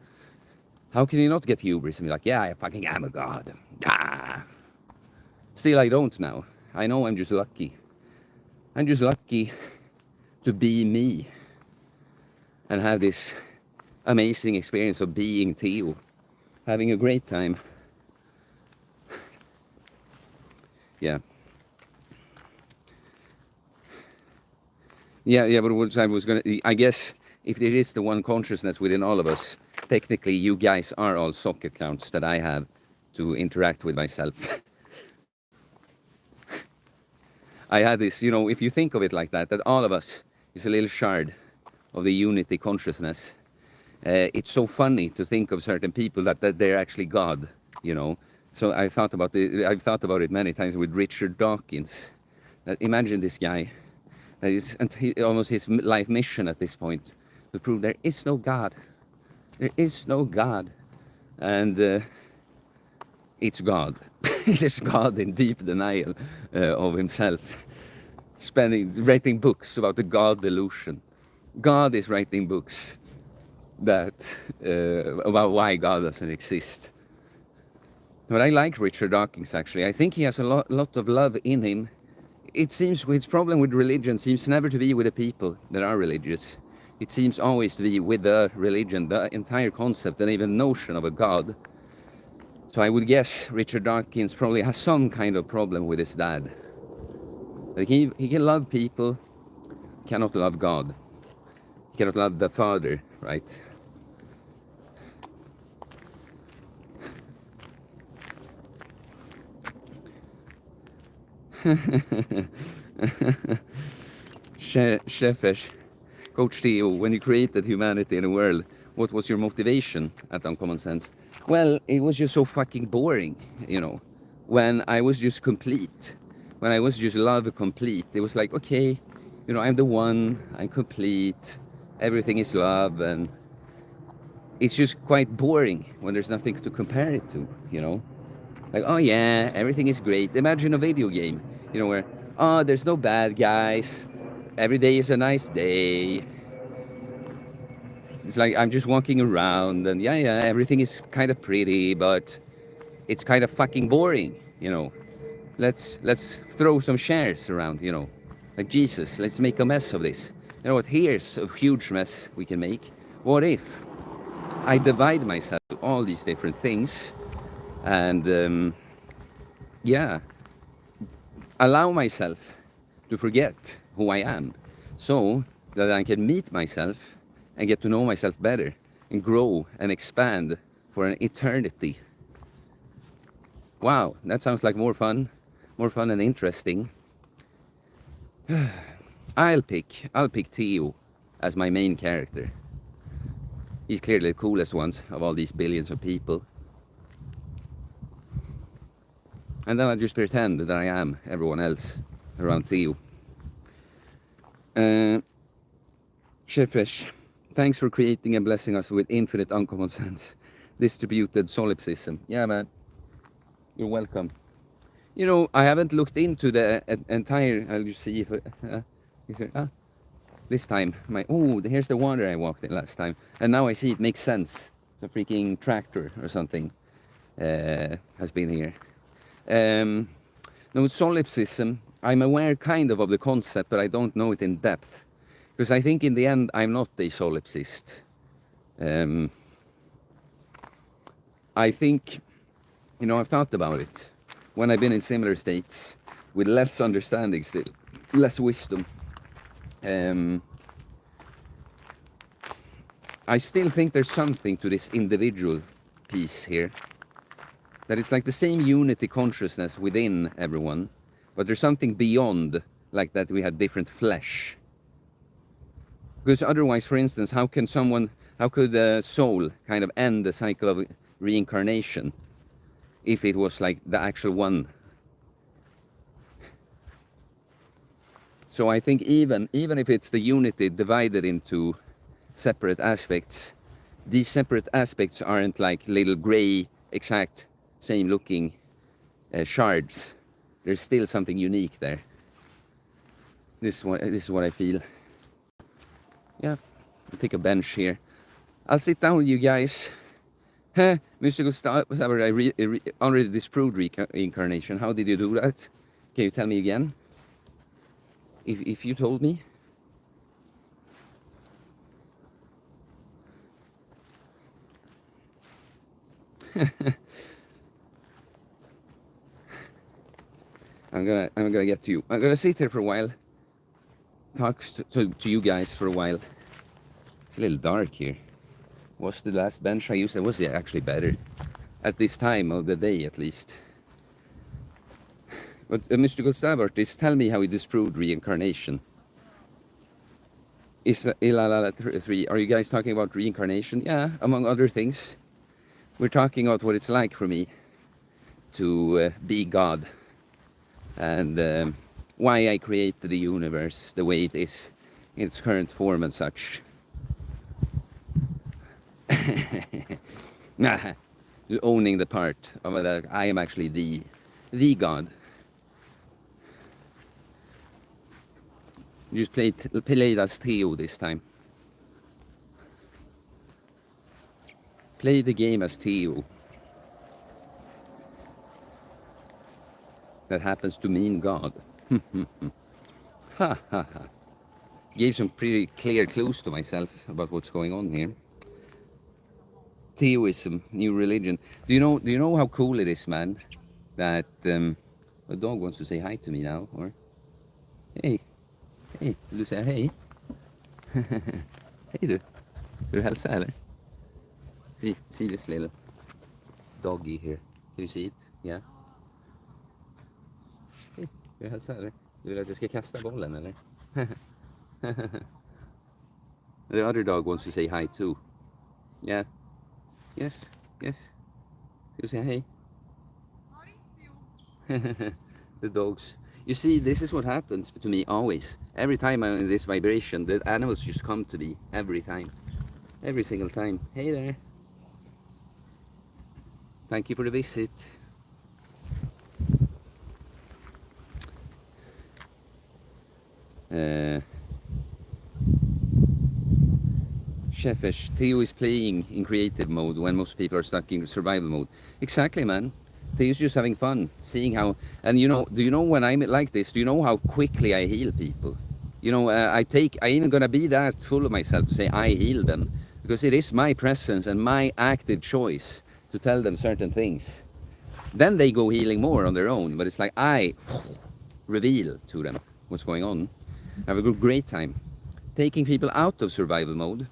How can you not get hubris and be like, yeah, I fucking am a God. Ah. Still, I don't now. I know I'm just lucky. I'm just lucky to be me and have this amazing experience of being Theo. Having a great time. Yeah. Yeah, but what I was gonna, I guess if there is the one consciousness within all of us, technically you guys are all sock accounts that I have to interact with myself. I had this, you know, if you think of it like that all of us is a little shard of the unity consciousness. It's so funny to think of certain people that they're actually God, you know. So I've thought about it many times with Richard Dawkins. Imagine this guy. That is almost his life mission at this point, to prove there is no God. There is no God. And it's God. It is God in deep denial of himself. Writing books about the God delusion. God is writing books that about why God doesn't exist. But I like Richard Dawkins, actually. I think he has a lot of love in him. It seems his problem with religion seems never to be with the people that are religious. It seems always to be with the religion, the entire concept and even notion of a God. So I would guess Richard Dawkins probably has some kind of problem with his dad. Like he can love people, cannot love God. He cannot love the Father, right? Shefish, Coach Theo, when you created humanity in the world, what was your motivation at Uncommon Sense? Well, it was just so fucking boring, you know. When I was just complete, when I was just love complete, it was like, okay, you know, I'm the one, I'm complete, everything is love, and it's just quite boring when there's nothing to compare it to, you know. Like, oh yeah, everything is great. Imagine a video game, you know, where, oh, there's no bad guys. Every day is a nice day. It's like I'm just walking around and yeah, everything is kind of pretty, but it's kind of fucking boring, you know. Let's throw some shares around, you know. Like Jesus, let's make a mess of this. You know what, here's a huge mess we can make. What if I divide myself to all these different things and yeah, allow myself to forget who I am so that I can meet myself and get to know myself better and grow and expand for an eternity. Wow, that sounds like more fun and interesting. I'll pick Theo as my main character. He's clearly the coolest one of all these billions of people. And then I'll just pretend that I am everyone else around Theo. Shefish, thanks for creating and blessing us with infinite uncommon sense, distributed solipsism. Yeah, man. You're welcome. You know, I haven't looked into the entire... I'll just see if... Is there, this time, here's the water I walked in last time. And now I see it makes sense. It's a freaking tractor or something has been here. No, solipsism, I'm aware kind of the concept, but I don't know it in depth. Because I think in the end, I'm not a solipsist. I think, I've thought about it. When I've been in similar states, with less understanding still, less wisdom. I still think there's something to this individual piece here. That it's like the same unity consciousness within everyone, but there's something beyond, like that we have different flesh. Because otherwise, for instance, how could a soul kind of end the cycle of reincarnation if it was like the actual one? So I think even if it's the unity divided into separate aspects, these separate aspects aren't like little gray, exact, same looking shards. There's still something unique there. This is what I feel. Yeah, I'll take a bench here. I'll sit down with you guys. Mystical Star, I already disproved reincarnation. How did you do that? Can you tell me again? If you told me? I'm gonna get to you. I'm gonna sit here for a while. Talk to you guys for a while. It's a little dark here. Was the last bench I used? It was actually better at this time of the day, at least. But Mystical Stab-Artist, tell me how he disproved reincarnation. Is Ilala 3? Are you guys talking about reincarnation? Yeah, among other things. We're talking about what it's like for me to be God, and why I created the universe the way it is in its current form and such. Owning the part of that I am actually the God. Just played as Theo this time. Play the game as Theo. That happens to mean God. Ha ha ha. Gave some pretty clear clues to myself about what's going on here. Theoism, new religion. Do you know how cool it is, man? That a dog wants to say hi to me now, or hey, vill du säga hej? Hej du. Vill du hälsa eller? See this little doggy here. Can you see it? Yeah. Hej, vill du hälsa eller? Du vill att jag ska kasta bollen eller? The other dog wants to say hi too. Yeah. Yes. Vill du säga hej? The dogs. You see, this is what happens to me always. Every time I'm in this vibration, the animals just come to me. Every time. Every single time. Hey there. Thank you for the visit. Chefesh, Theo is playing in creative mode when most people are stuck in survival mode. Exactly, man. Theo's just having fun, seeing how, and do you know when I'm like this, do you know how quickly I heal people? I even gonna be that full of myself to say I heal them, because it is my presence and my active choice to tell them certain things. Then they go healing more on their own, but it's like I reveal to them what's going on. Have a great time taking people out of survival mode.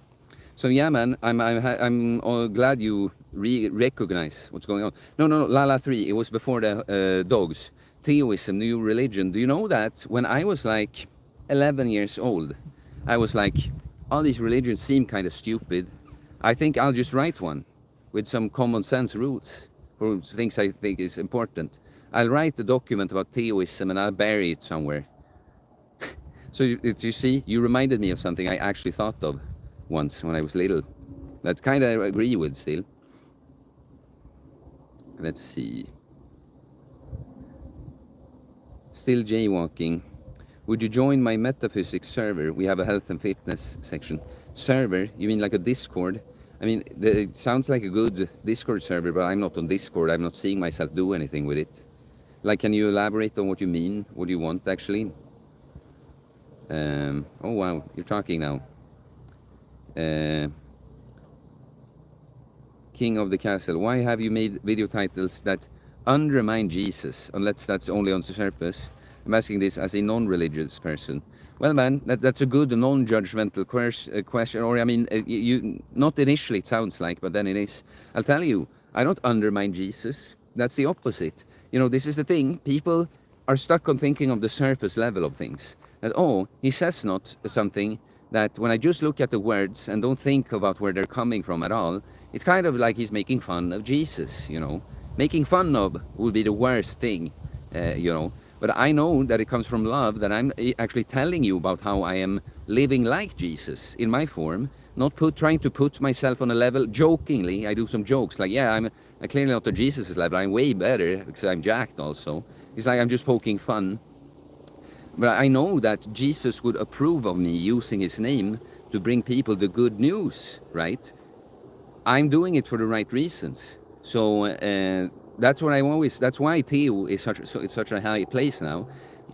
So yeah, man, I'm glad you recognize what's going on. No, Lala 3, it was before the dogs. Theoism, new religion. Do you know that when I was like 11 years old, I was like, all these religions seem kind of stupid. I think I'll just write one with some common sense rules for things I think is important. I'll write a document about theoism and I'll bury it somewhere. So you see, you reminded me of something I actually thought of once when I was little. That kind of I agree with still. Let's see. Still jaywalking. Would you join my metaphysics server? We have a health and fitness section. Server? You mean like a Discord? I mean, it sounds like a good Discord server, but I'm not on Discord. I'm not seeing myself do anything with it. Like, can you elaborate on what you mean? What do you want, actually? Oh, wow. You're talking now. King of the Castle. Why have you made video titles that undermine Jesus, unless that's only on the surface? I'm asking this as a non-religious person. Well, man, that's a good non-judgmental question. Or, I mean, you not initially it sounds like, but then it is. I'll tell you, I don't undermine Jesus. That's the opposite. You know, this is the thing. People are stuck on thinking of the surface level of things. That, oh, he says not something that when I just look at the words and don't think about where they're coming from at all, it's kind of like he's making fun of Jesus, you know. Making fun of would be the worst thing, you know. But I know that it comes from love, that I'm actually telling you about how I am living like Jesus in my form, not trying to put myself on a level. Jokingly, I do some jokes like, yeah, I'm clearly not on Jesus' level. I'm way better because I'm jacked also. It's like I'm just poking fun. But I know that Jesus would approve of me using his name to bring people the good news, right? I'm doing it for the right reasons. So that's what I'm always. That's why Theo is such a high place now.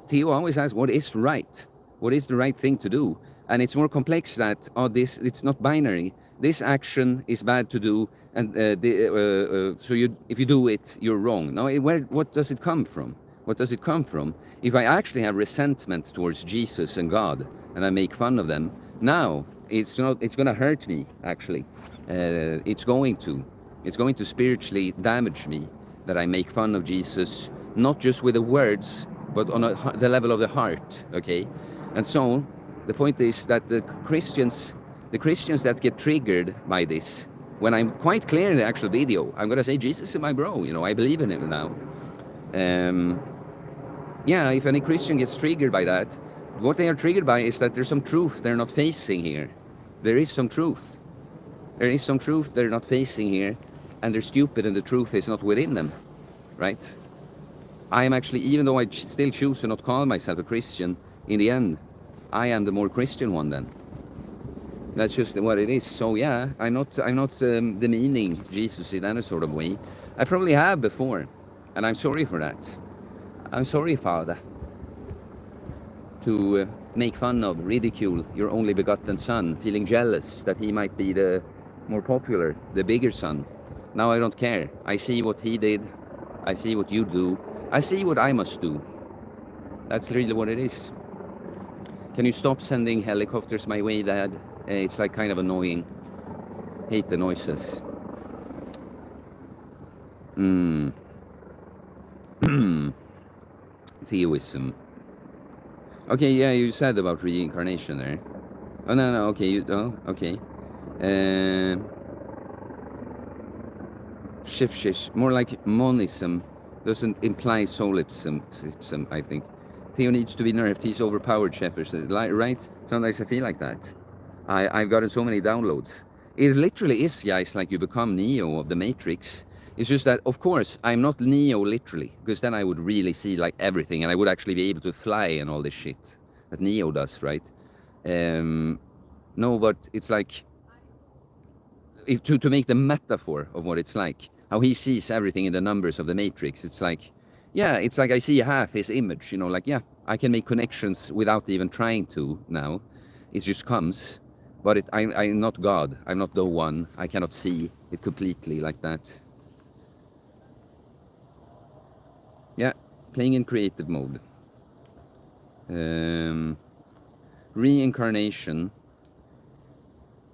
Theo always asks, "What is right? What is the right thing to do?" And it's more complex that it's not binary. This action is bad to do, and so if you do it, you're wrong. No, what does it come from? What does it come from? If I actually have resentment towards Jesus and God, and I make fun of them, now it's going to hurt me. Actually, it's going to spiritually damage me that I make fun of Jesus, not just with the words, but on the level of the heart. Okay, and so the point is that the Christians that get triggered by this, when I'm quite clear in the actual video, I'm going to say, Jesus is my bro, you know, I believe in him now. Yeah, if any Christian gets triggered by that, what they are triggered by is that there's some truth they're not facing here. There is some truth. There is some truth they're not facing here, and they're stupid and the truth is not within them, right? I am actually, even though I still choose to not call myself a Christian, in the end, I am the more Christian one then. That's just what it is. So yeah, I'm not demeaning Jesus in any sort of way. I probably have before, and I'm sorry for that. I'm sorry, Father, to make fun of, ridicule your only begotten son, feeling jealous that he might be the more popular, the bigger son. Now I don't care. I see what he did. I see what you do. I see what I must do. That's really what it is. Can you stop sending helicopters my way, Dad? It's like kind of annoying. Hate the noises. Theoism. Okay, yeah, you said about reincarnation there. Oh, no, okay, okay. Shifshish, more like monism, doesn't imply solipsism, I think. Theo needs to be nerfed, he's overpowered, Shepard says, right? Sometimes I feel like that. I've gotten so many downloads. It literally is, guys, like you become Neo of the Matrix. It's just that, of course, I'm not Neo literally, because then I would really see like everything, and I would actually be able to fly and all this shit that Neo does, right? No, but it's like, to make the metaphor of what it's like, how he sees everything in the numbers of the Matrix, it's like, yeah, it's like I see half his image, you know, like, yeah, I can make connections without even trying to now. It just comes. But I'm not God. I'm not the one. I cannot see it completely like that. Yeah, playing in creative mode. Reincarnation.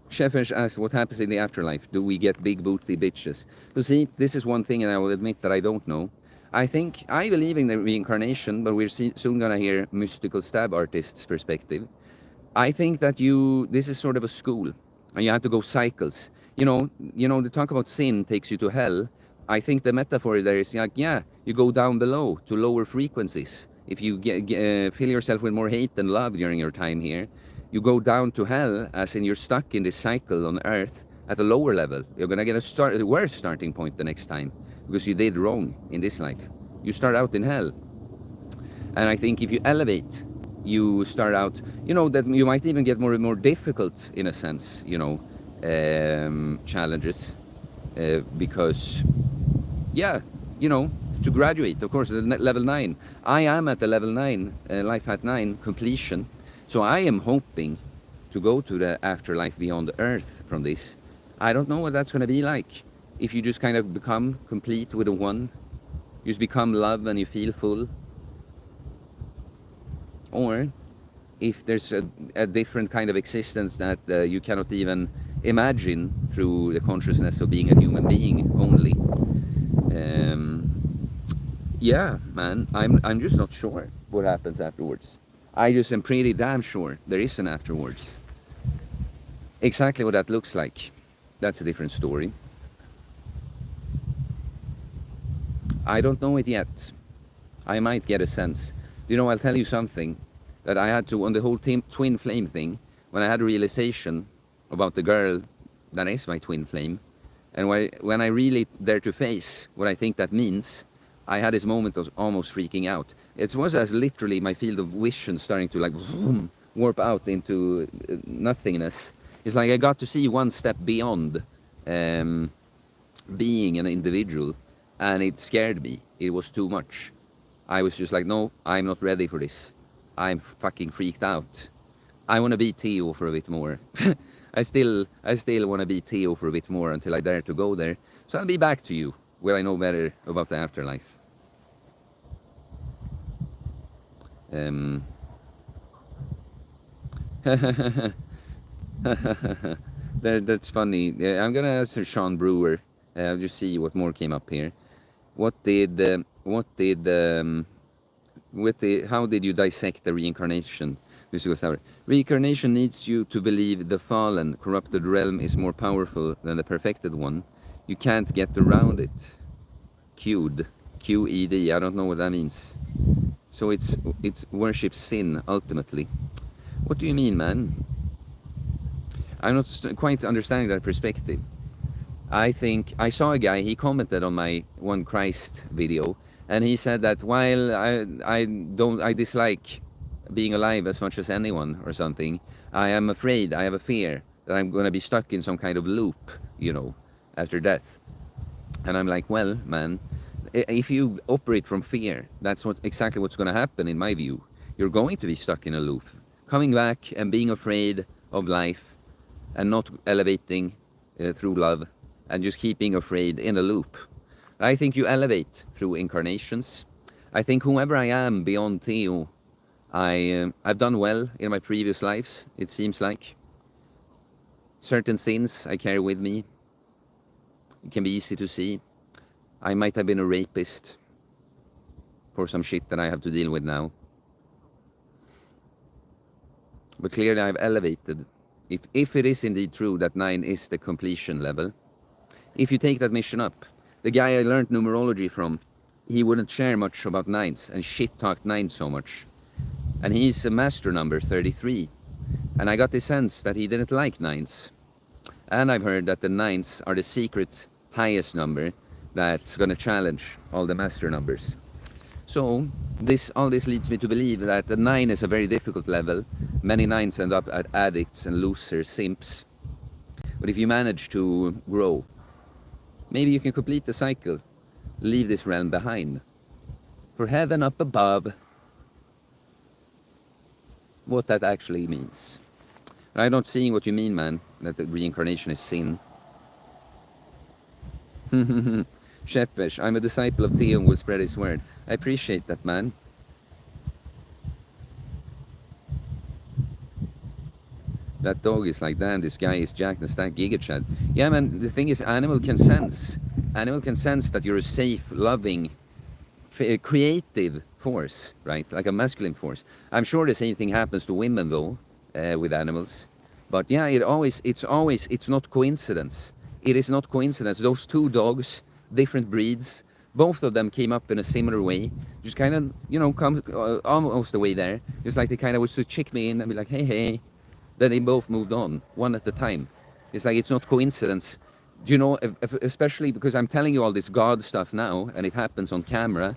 Shefish asked, what happens in the afterlife? Do we get big booty bitches? You see, this is one thing, and I will admit that I don't know. I believe in the reincarnation, but we're soon gonna hear mystical stab artists' perspective. I think that this is sort of a school, and you have to go cycles. You know, the talk about sin takes you to hell. I think the metaphor there is like, yeah, you go down below to lower frequencies. If you fill yourself with more hate than love during your time here, you go down to hell, as in you're stuck in this cycle on Earth at a lower level. You're gonna get a worse starting point the next time, because you did wrong in this life. You start out in hell. And I think if you elevate you start out, you know, that you might even get more and more difficult in a sense, you know, challenges, because, yeah, you know, to graduate, of course, level 9. I am at the level 9, life at 9 completion. So I am hoping to go to the afterlife beyond Earth from this. I don't know what that's going to be like. If you just kind of become complete with a 1, you just become love and you feel full. Or if there's a different kind of existence that you cannot even imagine through the consciousness of being a human being only. Yeah, man, I'm just not sure what happens afterwards. I just am pretty damn sure there is an afterwards. Exactly what that looks like, that's a different story. I don't know it yet. I might get a sense. You know, I'll tell you something that I had to, on the whole twin flame thing, when I had a realization about the girl that is my twin flame, and when I really dare to face what I think that means, I had this moment of almost freaking out. It was as literally my field of vision starting to like warp out into nothingness. It's like I got to see one step beyond being an individual, and it scared me. It was too much. I was just like, no, I'm not ready for this. I'm fucking freaked out. I want to be Theo for a bit more. I still want to be Theo for a bit more until I dare to go there. So I'll be back to you where I know better about the afterlife. That's funny. I'm gonna answer Sean Brewer. I'll just see what more came up here. How did you dissect the reincarnation? Reincarnation needs you to believe the fallen, corrupted realm is more powerful than the perfected one. You can't get around it. QED, I don't know what that means. So it's worship sin, ultimately. What do you mean, man? I'm not quite understanding that perspective. I think I saw a guy, he commented on my One Christ video, and he said that while I dislike being alive as much as anyone or something, I am afraid, I have a fear that I'm going to be stuck in some kind of loop, you know, after death. And I'm like, well, man, if you operate from fear, that's exactly what's going to happen in my view. You're going to be stuck in a loop, coming back and being afraid of life and not elevating through love and just keeping afraid in a loop. I think you elevate through incarnations. I think whoever I am beyond Theo, I've done well in my previous lives, it seems like. Certain sins I carry with me. It can be easy to see. I might have been a rapist for some shit that I have to deal with now. But clearly I've elevated. If it is indeed true that 9 is the completion level, if you take that mission up, the guy I learned numerology from, he wouldn't share much about 9s and shit-talked 9 so much. And he's a master number, 33. And I got the sense that he didn't like 9s. And I've heard that the 9s are the secret highest number that's going to challenge all the master numbers. So all this leads me to believe that the 9 is a very difficult level. Many 9s end up as addicts and losers, simps. But if you manage to grow, maybe you can complete the cycle, leave this realm behind. For heaven up above. What that actually means. I'm not seeing what you mean, man, that the reincarnation is sin. Shepesh, I'm a disciple of Theo and will spread his word. I appreciate that, man. That dog is like, damn, this guy is jacked and stacked gigachad. Yeah, man, the thing is, animal can sense that you're a safe, loving, creative force, right? Like a masculine force. I'm sure the same thing happens to women, though, with animals. But yeah, it's not coincidence. It is not coincidence. Those 2 dogs, different breeds, both of them came up in a similar way. Just kind of, you know, come almost the way there. Just like they kind of was to check me in and be like, hey, hey. Then they both moved on, one at a time. It's like, it's not coincidence. You know, especially because I'm telling you all this God stuff now, and it happens on camera,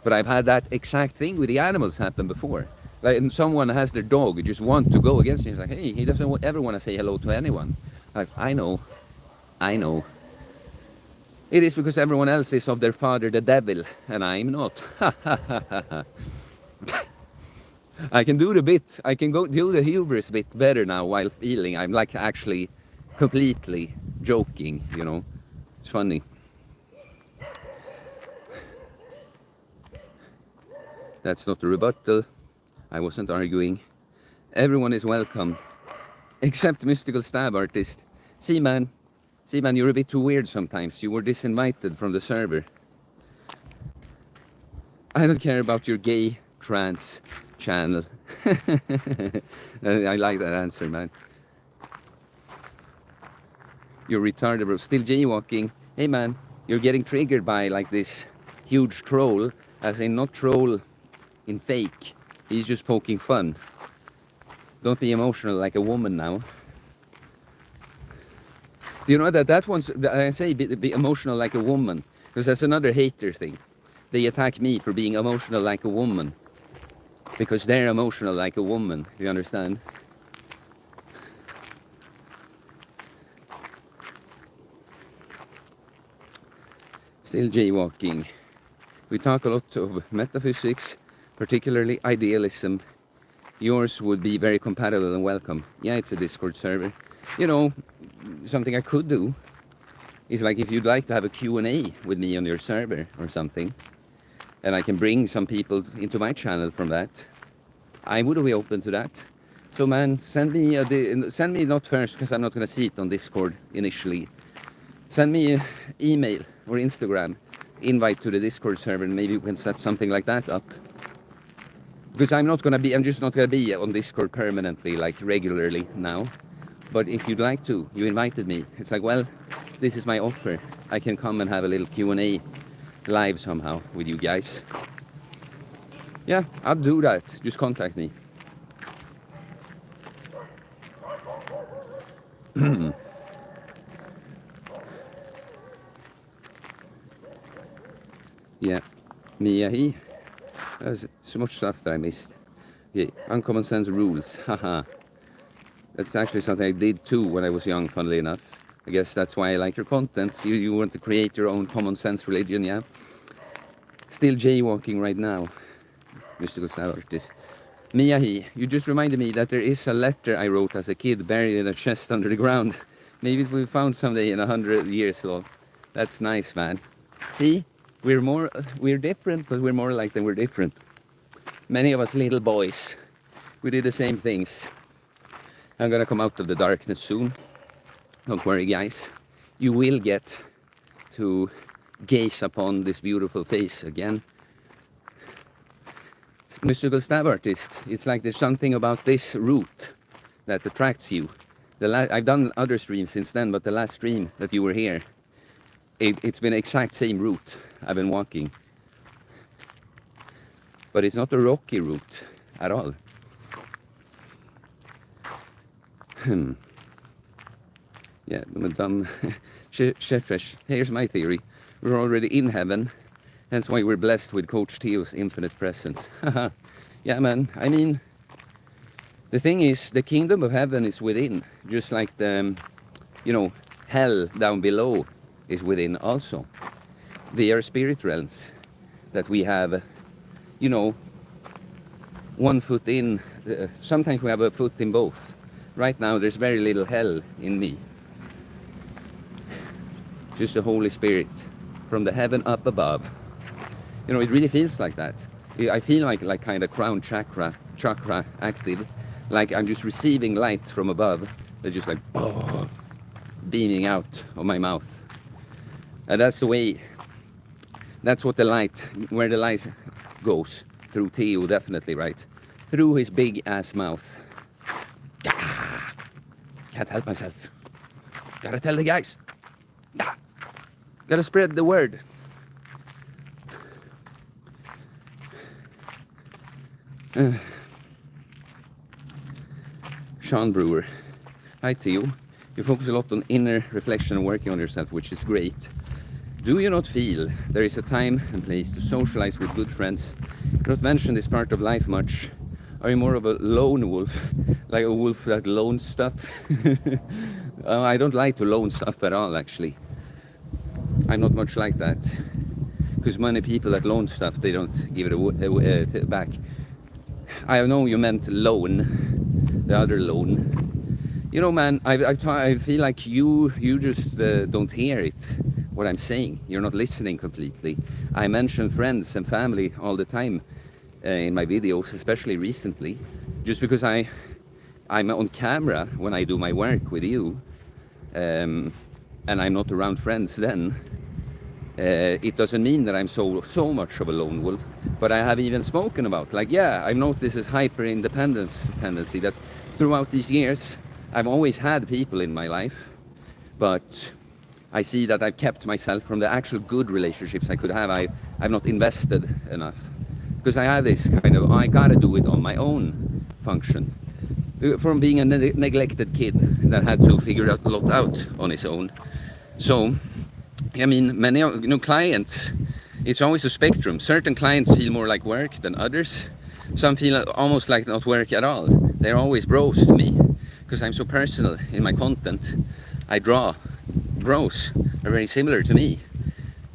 but I've had that exact thing with the animals happen before. Like, and someone has their dog, just want to go against me. It's like, hey, he doesn't ever want to say hello to anyone. Like, I know. It is because everyone else is of their father the devil, and I'm not. I can do the bit. I can go do the hubris bit better now while feeling I'm like actually completely joking, you know. It's funny. That's not a rebuttal. I wasn't arguing. Everyone is welcome, except Mystical Stab Artist. See man, you're a bit too weird sometimes. You were disinvited from the server. I don't care about your gay trans channel. I like that answer, man. You're retarded, bro. Still jaywalking. Hey, man, you're getting triggered by like this huge troll, as in not troll in fake. He's just poking fun. Don't be emotional like a woman now. You know that one's, I say be emotional like a woman, because that's another hater thing. They attack me for being emotional like a woman, because they're emotional like a woman, you understand? Still jaywalking. We talk a lot of metaphysics, particularly idealism. Yours would be very compatible and welcome. Yeah, it's a Discord server. You know, something I could do is like if you'd like to have a Q&A with me on your server or something, and I can bring some people into my channel from that, I would be open to that. So man, send me not first, because I'm not going to see it on Discord initially. Send me an email or Instagram invite to the Discord server, and maybe we can set something like that up. Because I'm just not going to be on Discord permanently, like regularly now. But if you'd like to, you invited me. It's like, well, this is my offer. I can come and have a little Q&A live somehow with you guys. Yeah, I'll do that. Just contact me. Yeah, Mia, there's so much stuff that I missed. Okay, uncommon sense rules, haha. That's actually something I did too when I was young, funnily enough. I guess that's why I like your content. You want to create your own common sense religion, yeah? Still jaywalking right now. Mystical Stab Artist. Mia, you just reminded me that there is a letter I wrote as a kid buried in a chest under the ground. Maybe it will be found someday in 100 years, lol. That's nice, man. See? We're different, but we're more alike than we're different. Many of us little boys, we did the same things. I'm gonna come out of the darkness soon. Don't worry, guys. You will get to gaze upon this beautiful face again. Mystical Stab Artist, it's like there's something about this route that attracts you. I've done other streams since then, but the last stream that you were here, it's been exact same route I've been walking. But it's not a rocky route at all. Yeah, Madame Chefresh, here's my theory. We're already in heaven, hence why we're blessed with Coach Theo's infinite presence. Yeah, man, I mean, the thing is, the kingdom of heaven is within, just like the, hell down below is within also. They are spirit realms that we have, one foot in. Sometimes we have a foot in both. Right now, there's very little hell in me. Just the Holy Spirit from the heaven up above. It really feels like that. I feel like kind of crown chakra active. Like I'm just receiving light from above. They're just like, beaming out of my mouth. And that's the way, that's what where the light goes. Through Theo, definitely, right? Through his big ass mouth. Can't help myself. Gotta tell the guys. Gotta spread the word. Sean Brewer. Hi Theo. You focus a lot on inner reflection and working on yourself, which is great. Do you not feel there is a time and place to socialize with good friends? You don't mention this part of life much. Are you more of a lone wolf, like a wolf that loans stuff? I don't like to loan stuff at all, actually. I'm not much like that. Because many people that loan stuff, they don't give it back. I know you meant loan, the other loan. You know, man, I feel like you just don't hear it, what I'm saying. You're not listening completely. I mention friends and family all the time in my videos, especially recently, just because I'm on camera when I do my work with you, and I'm not around friends then. It doesn't mean that I'm so much of a lone wolf, but I have even spoken about, like, yeah, I've noticed this hyper-independence tendency that throughout these years, I've always had people in my life, but I see that I've kept myself from the actual good relationships I could have. I've not invested enough, because I have this kind of, I gotta do it on my own function. From being a neglected kid that had to figure out a lot out on his own. So, I mean, many clients, it's always a spectrum. Certain clients feel more like work than others. Some feel almost like not work at all. They're always bros to me, because I'm so personal in my content. I draw. Bros are very similar to me.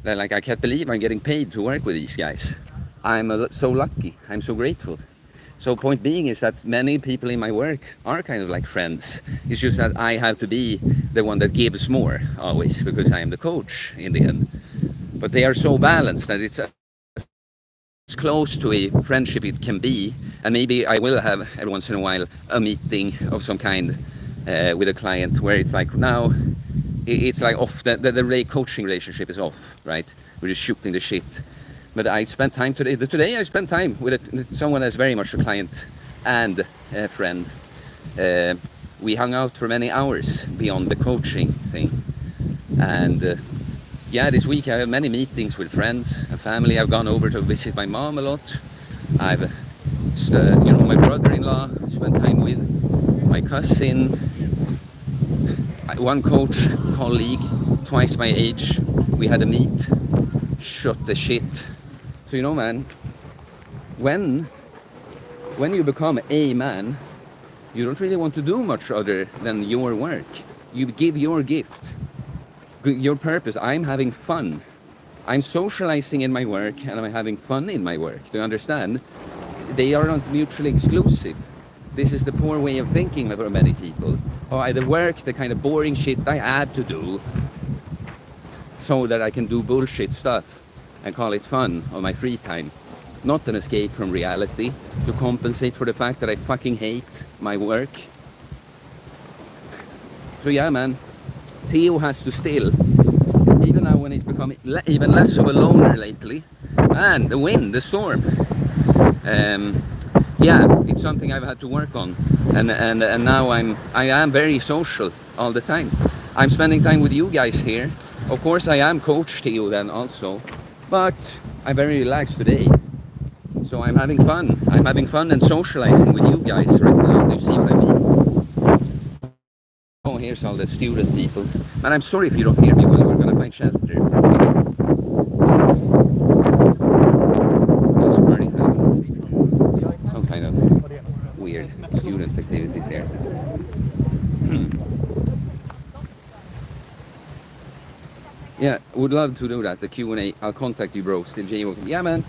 They're like, I can't believe I'm getting paid to work with these guys. I'm so lucky. I'm so grateful. So point being is that many people in my work are kind of like friends. It's just that I have to be the one that gives more always, because I am the coach in the end. But they are so balanced that it's as close to a friendship it can be. And maybe I will have every once in a while a meeting of some kind with a client where it's like, now it's like off, the coaching relationship is off, right? We're just shooting the shit. But I spent time today I spent time with someone that's very much a client and a friend. We hung out for many hours beyond the coaching thing. And yeah, this week I have many meetings with friends and family. I've gone over to visit my mom a lot. I've, my brother-in-law, spent time with my cousin, one coach colleague, twice my age. We had a meet, shot the shit. So, you know, man, when you become a man, you don't really want to do much other than your work. You give your gift, your purpose. I'm having fun. I'm socializing in my work and I'm having fun in my work. Do you understand? They are not mutually exclusive. This is the poor way of thinking for many people. Oh, I work the kind of boring shit I had to do so that I can do bullshit stuff and call it fun on my free time. Not an escape from reality, to compensate for the fact that I fucking hate my work. So yeah, man, Theo has to still, even now when he's becoming even less of a loner lately, and the wind, the storm, yeah, it's something I've had to work on, and now I am very social all the time. I'm spending time with you guys here. Of course, I am Coach Theo then also, but I'm very relaxed today. So I'm having fun. I'm having fun and socializing with you guys right now. Do you see what I mean? Oh, here's all the student people. Man, I'm sorry if you don't hear me well. We're gonna find shelter. There's burning some kind of weird student activities here. Yeah, would love to do that. The Q&A. I'll contact you, bro. Still jaywalking. Yeah, man.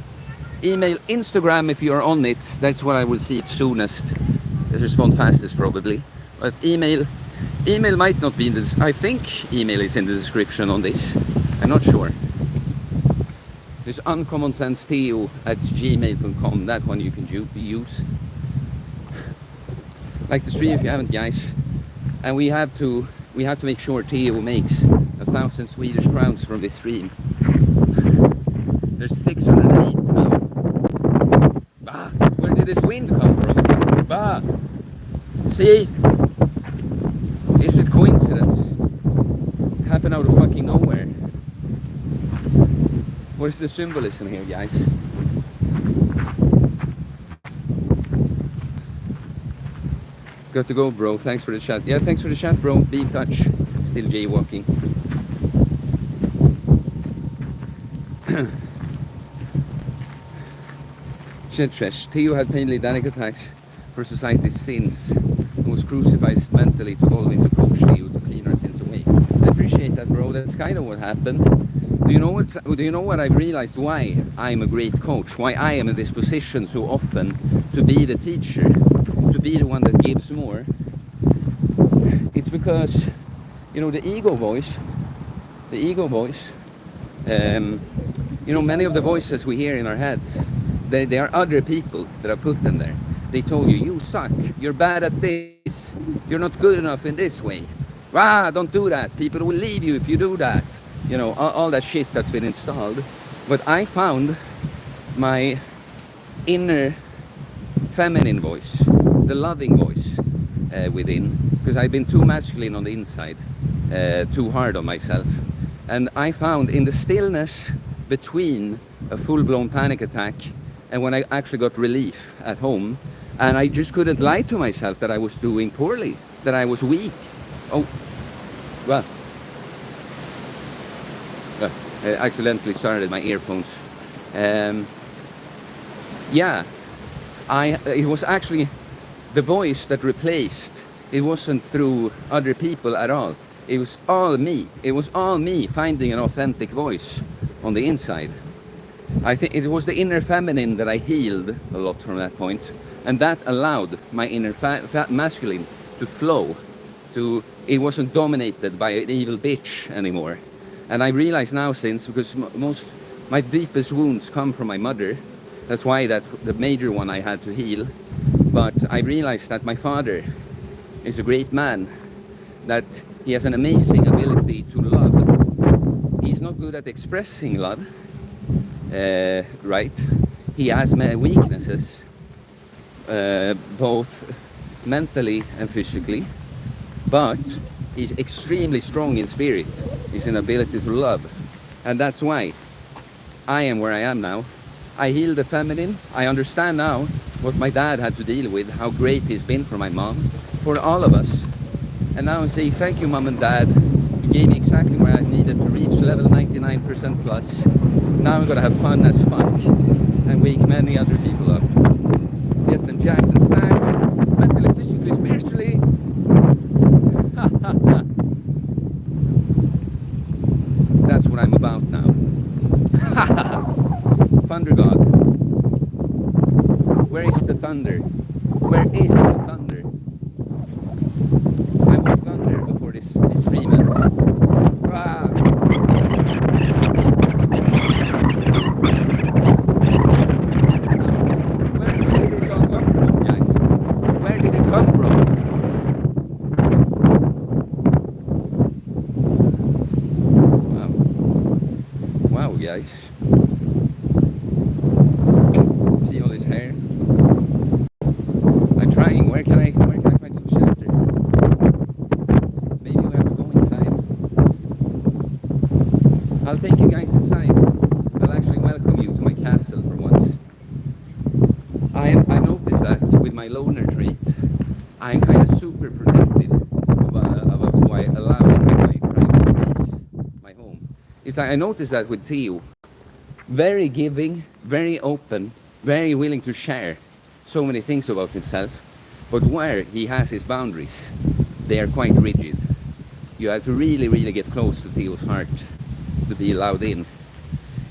Email, Instagram if you're on it. That's what I will see it soonest. Respond fastest probably. But email might not be in this. I think email is in the description on this. I'm not sure. There's uncommonsensetheo at gmail.com. That one you can use. Like the stream if you haven't, guys. And we have to make sure Theo makes 1,000 Swedish crowns from this stream. There's 608 now. Bah, where did this wind come from? Bah! See? Is it coincidence? It happened out of fucking nowhere. What is the symbolism here, guys? Got to go, bro. Thanks for the chat. Yeah, thanks for the chat, bro. Be in touch. Still jaywalking. Shit, Theo had painfully panic attacks for society's sins and was crucified mentally to evolve into Coach Theo to clean our sins away. I appreciate that, bro. That's kind of what happened. Do you know what I've realized why I'm a great coach? Why I am in this position so often to be the teacher, to be the one that gives more? It's because, you know, the ego voice, you know, many of the voices we hear in our heads, they are other people that have put them there. They told you, you suck, you're bad at this, you're not good enough in this way. Don't do that, people will leave you if you do that. You know, all that shit that's been installed. But I found my inner feminine voice, the loving voice within, because I've been too masculine on the inside, too hard on myself. And I found in the stillness between a full-blown panic attack and when I actually got relief at home, and I just couldn't lie to myself that I was doing poorly, that I was weak. Oh, well, I accidentally started my earphones. Yeah, it was actually the voice that replaced. It wasn't through other people at all. It was all me. It was all me finding an authentic voice on the inside. I think it was the inner feminine that I healed a lot from that point, and that allowed my inner masculine to flow. It wasn't dominated by an evil bitch anymore. And I realize now, since, because my deepest wounds come from my mother, that's why the major one I had to heal. But I realized that my father is a great man, that he has an amazing ability to love. He's not good at expressing love, right? He has many weaknesses, both mentally and physically, but he's extremely strong in spirit. He's an ability to love. And that's why I am where I am now. I healed the feminine. I understand now what my dad had to deal with, how great he's been for my mom, for all of us. And now I say, thank you, mom and dad. You gave me exactly where I needed to reach level 99% plus. Now I'm gonna have fun as fuck and wake many other people up. Get them jacked and stacked, mentally, physically, spiritually. That's what I'm about now. Thunder God. Where is the thunder? Where is the thunder? I want thunder before this stream ends. Ah. Where did this all come from, guys? Where did it come from? Wow, guys. See all this hair? I'm trying. Where can I find some shelter? Maybe we have to go inside. I'll take you guys inside. I'll actually welcome you to my castle for once. I noticed that with my loner trait, I'm kind of super protective about who I allow into my private space, my home. It's like I noticed that with Theo. Very giving, very open, very willing to share so many things about himself. But where he has his boundaries, they are quite rigid. You have to really, really get close to Theo's heart to be allowed in.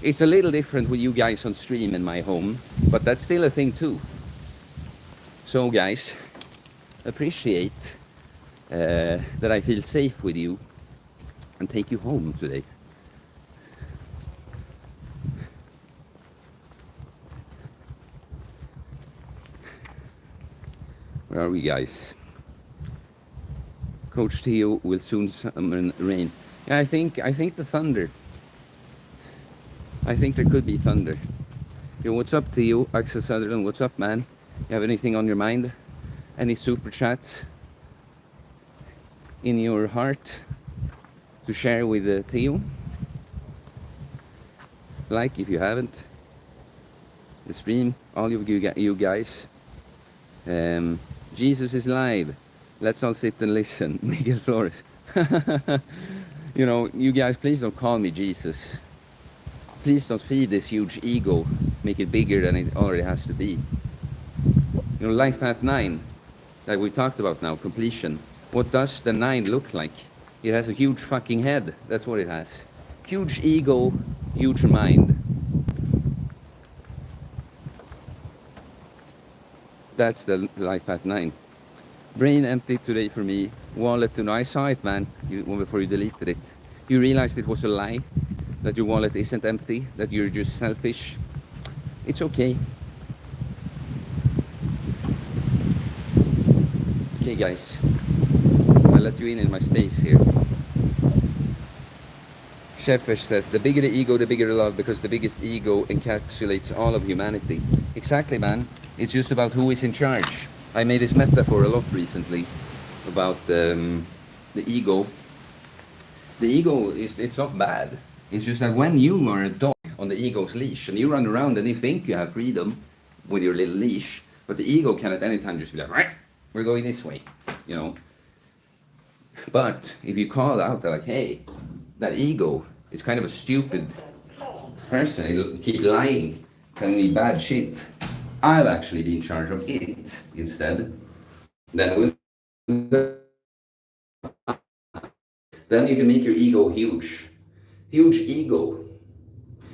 It's a little different with you guys on stream in my home, but that's still a thing too. So guys, appreciate that I feel safe with you and take you home today. Where are we, guys? Coach Theo will soon summon rain. Yeah, I think the thunder. I think there could be thunder. Yo, what's up, Theo? Axel Sutherland, what's up, man? You have anything on your mind? Any super chats in your heart to share with Theo? Like if you haven't. The stream, all of you guys. Jesus is live. Let's all sit and listen. Miguel Flores. You know, you guys, please don't call me Jesus. Please don't feed this huge ego. Make it bigger than it already has to be. You You know, life path 9 that we talked about now, completion. What does the 9 look like? It has a huge fucking head. That's what it has. Huge ego, huge mind. That's the life path 9. Brain empty today for me. Wallet to know. I saw it, man, before you deleted it. You realized it was a lie, that your wallet isn't empty, that you're just selfish. It's okay. Okay, guys. I'll let you in my space here. Shepherd says, the bigger the ego, the bigger the love, because the biggest ego encapsulates all of humanity. Exactly, man. It's just about who is in charge. I made this metaphor a lot recently about the ego. The ego it's not bad. It's just that when you are a dog on the ego's leash and you run around and you think you have freedom with your little leash, but the ego can at any time just be like, right, we're going this way, you know. But if you call out like, hey, that ego is kind of a stupid person, it'll keep lying, telling me bad shit, I'll actually be in charge of it instead. Then you can make your ego huge. Huge ego.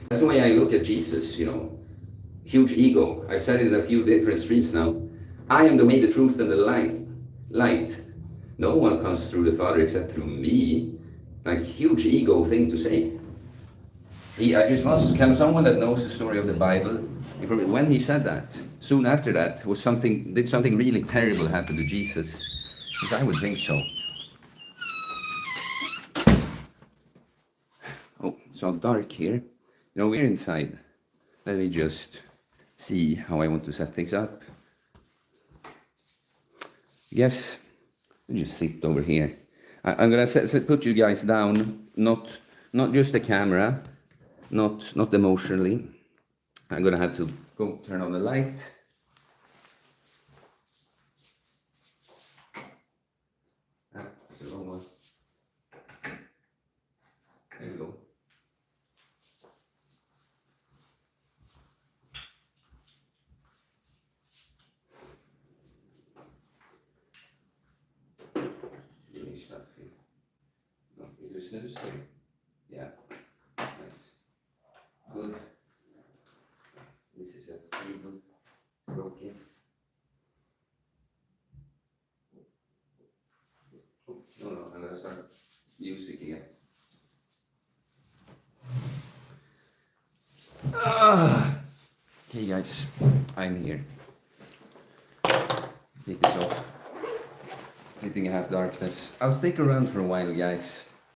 That's the way I look at Jesus, you know. Huge ego. I've said it in a few different streams now. I am the way, the truth, and the light. No one comes through the Father except through me. Like, huge ego thing to say. I just was, can someone that knows the story of the Bible, when he said that, soon after that, did something really terrible happen to Jesus? Because I would think so. Oh, it's all dark here. You know, we're inside. Let me just see how I want to set things up. Yes, just sit over here. I'm gonna put you guys down, not just the camera, not emotionally. I'm gonna have to go turn on the light. That's the wrong one. There we go. Stuff here. No, is there snooze here? Yeah. Nice. Good. This is a table broken. No, I'm gonna start music again. Okay, guys, I'm here. Take this off. Sitting in half darkness. I'll stick around for a while, guys.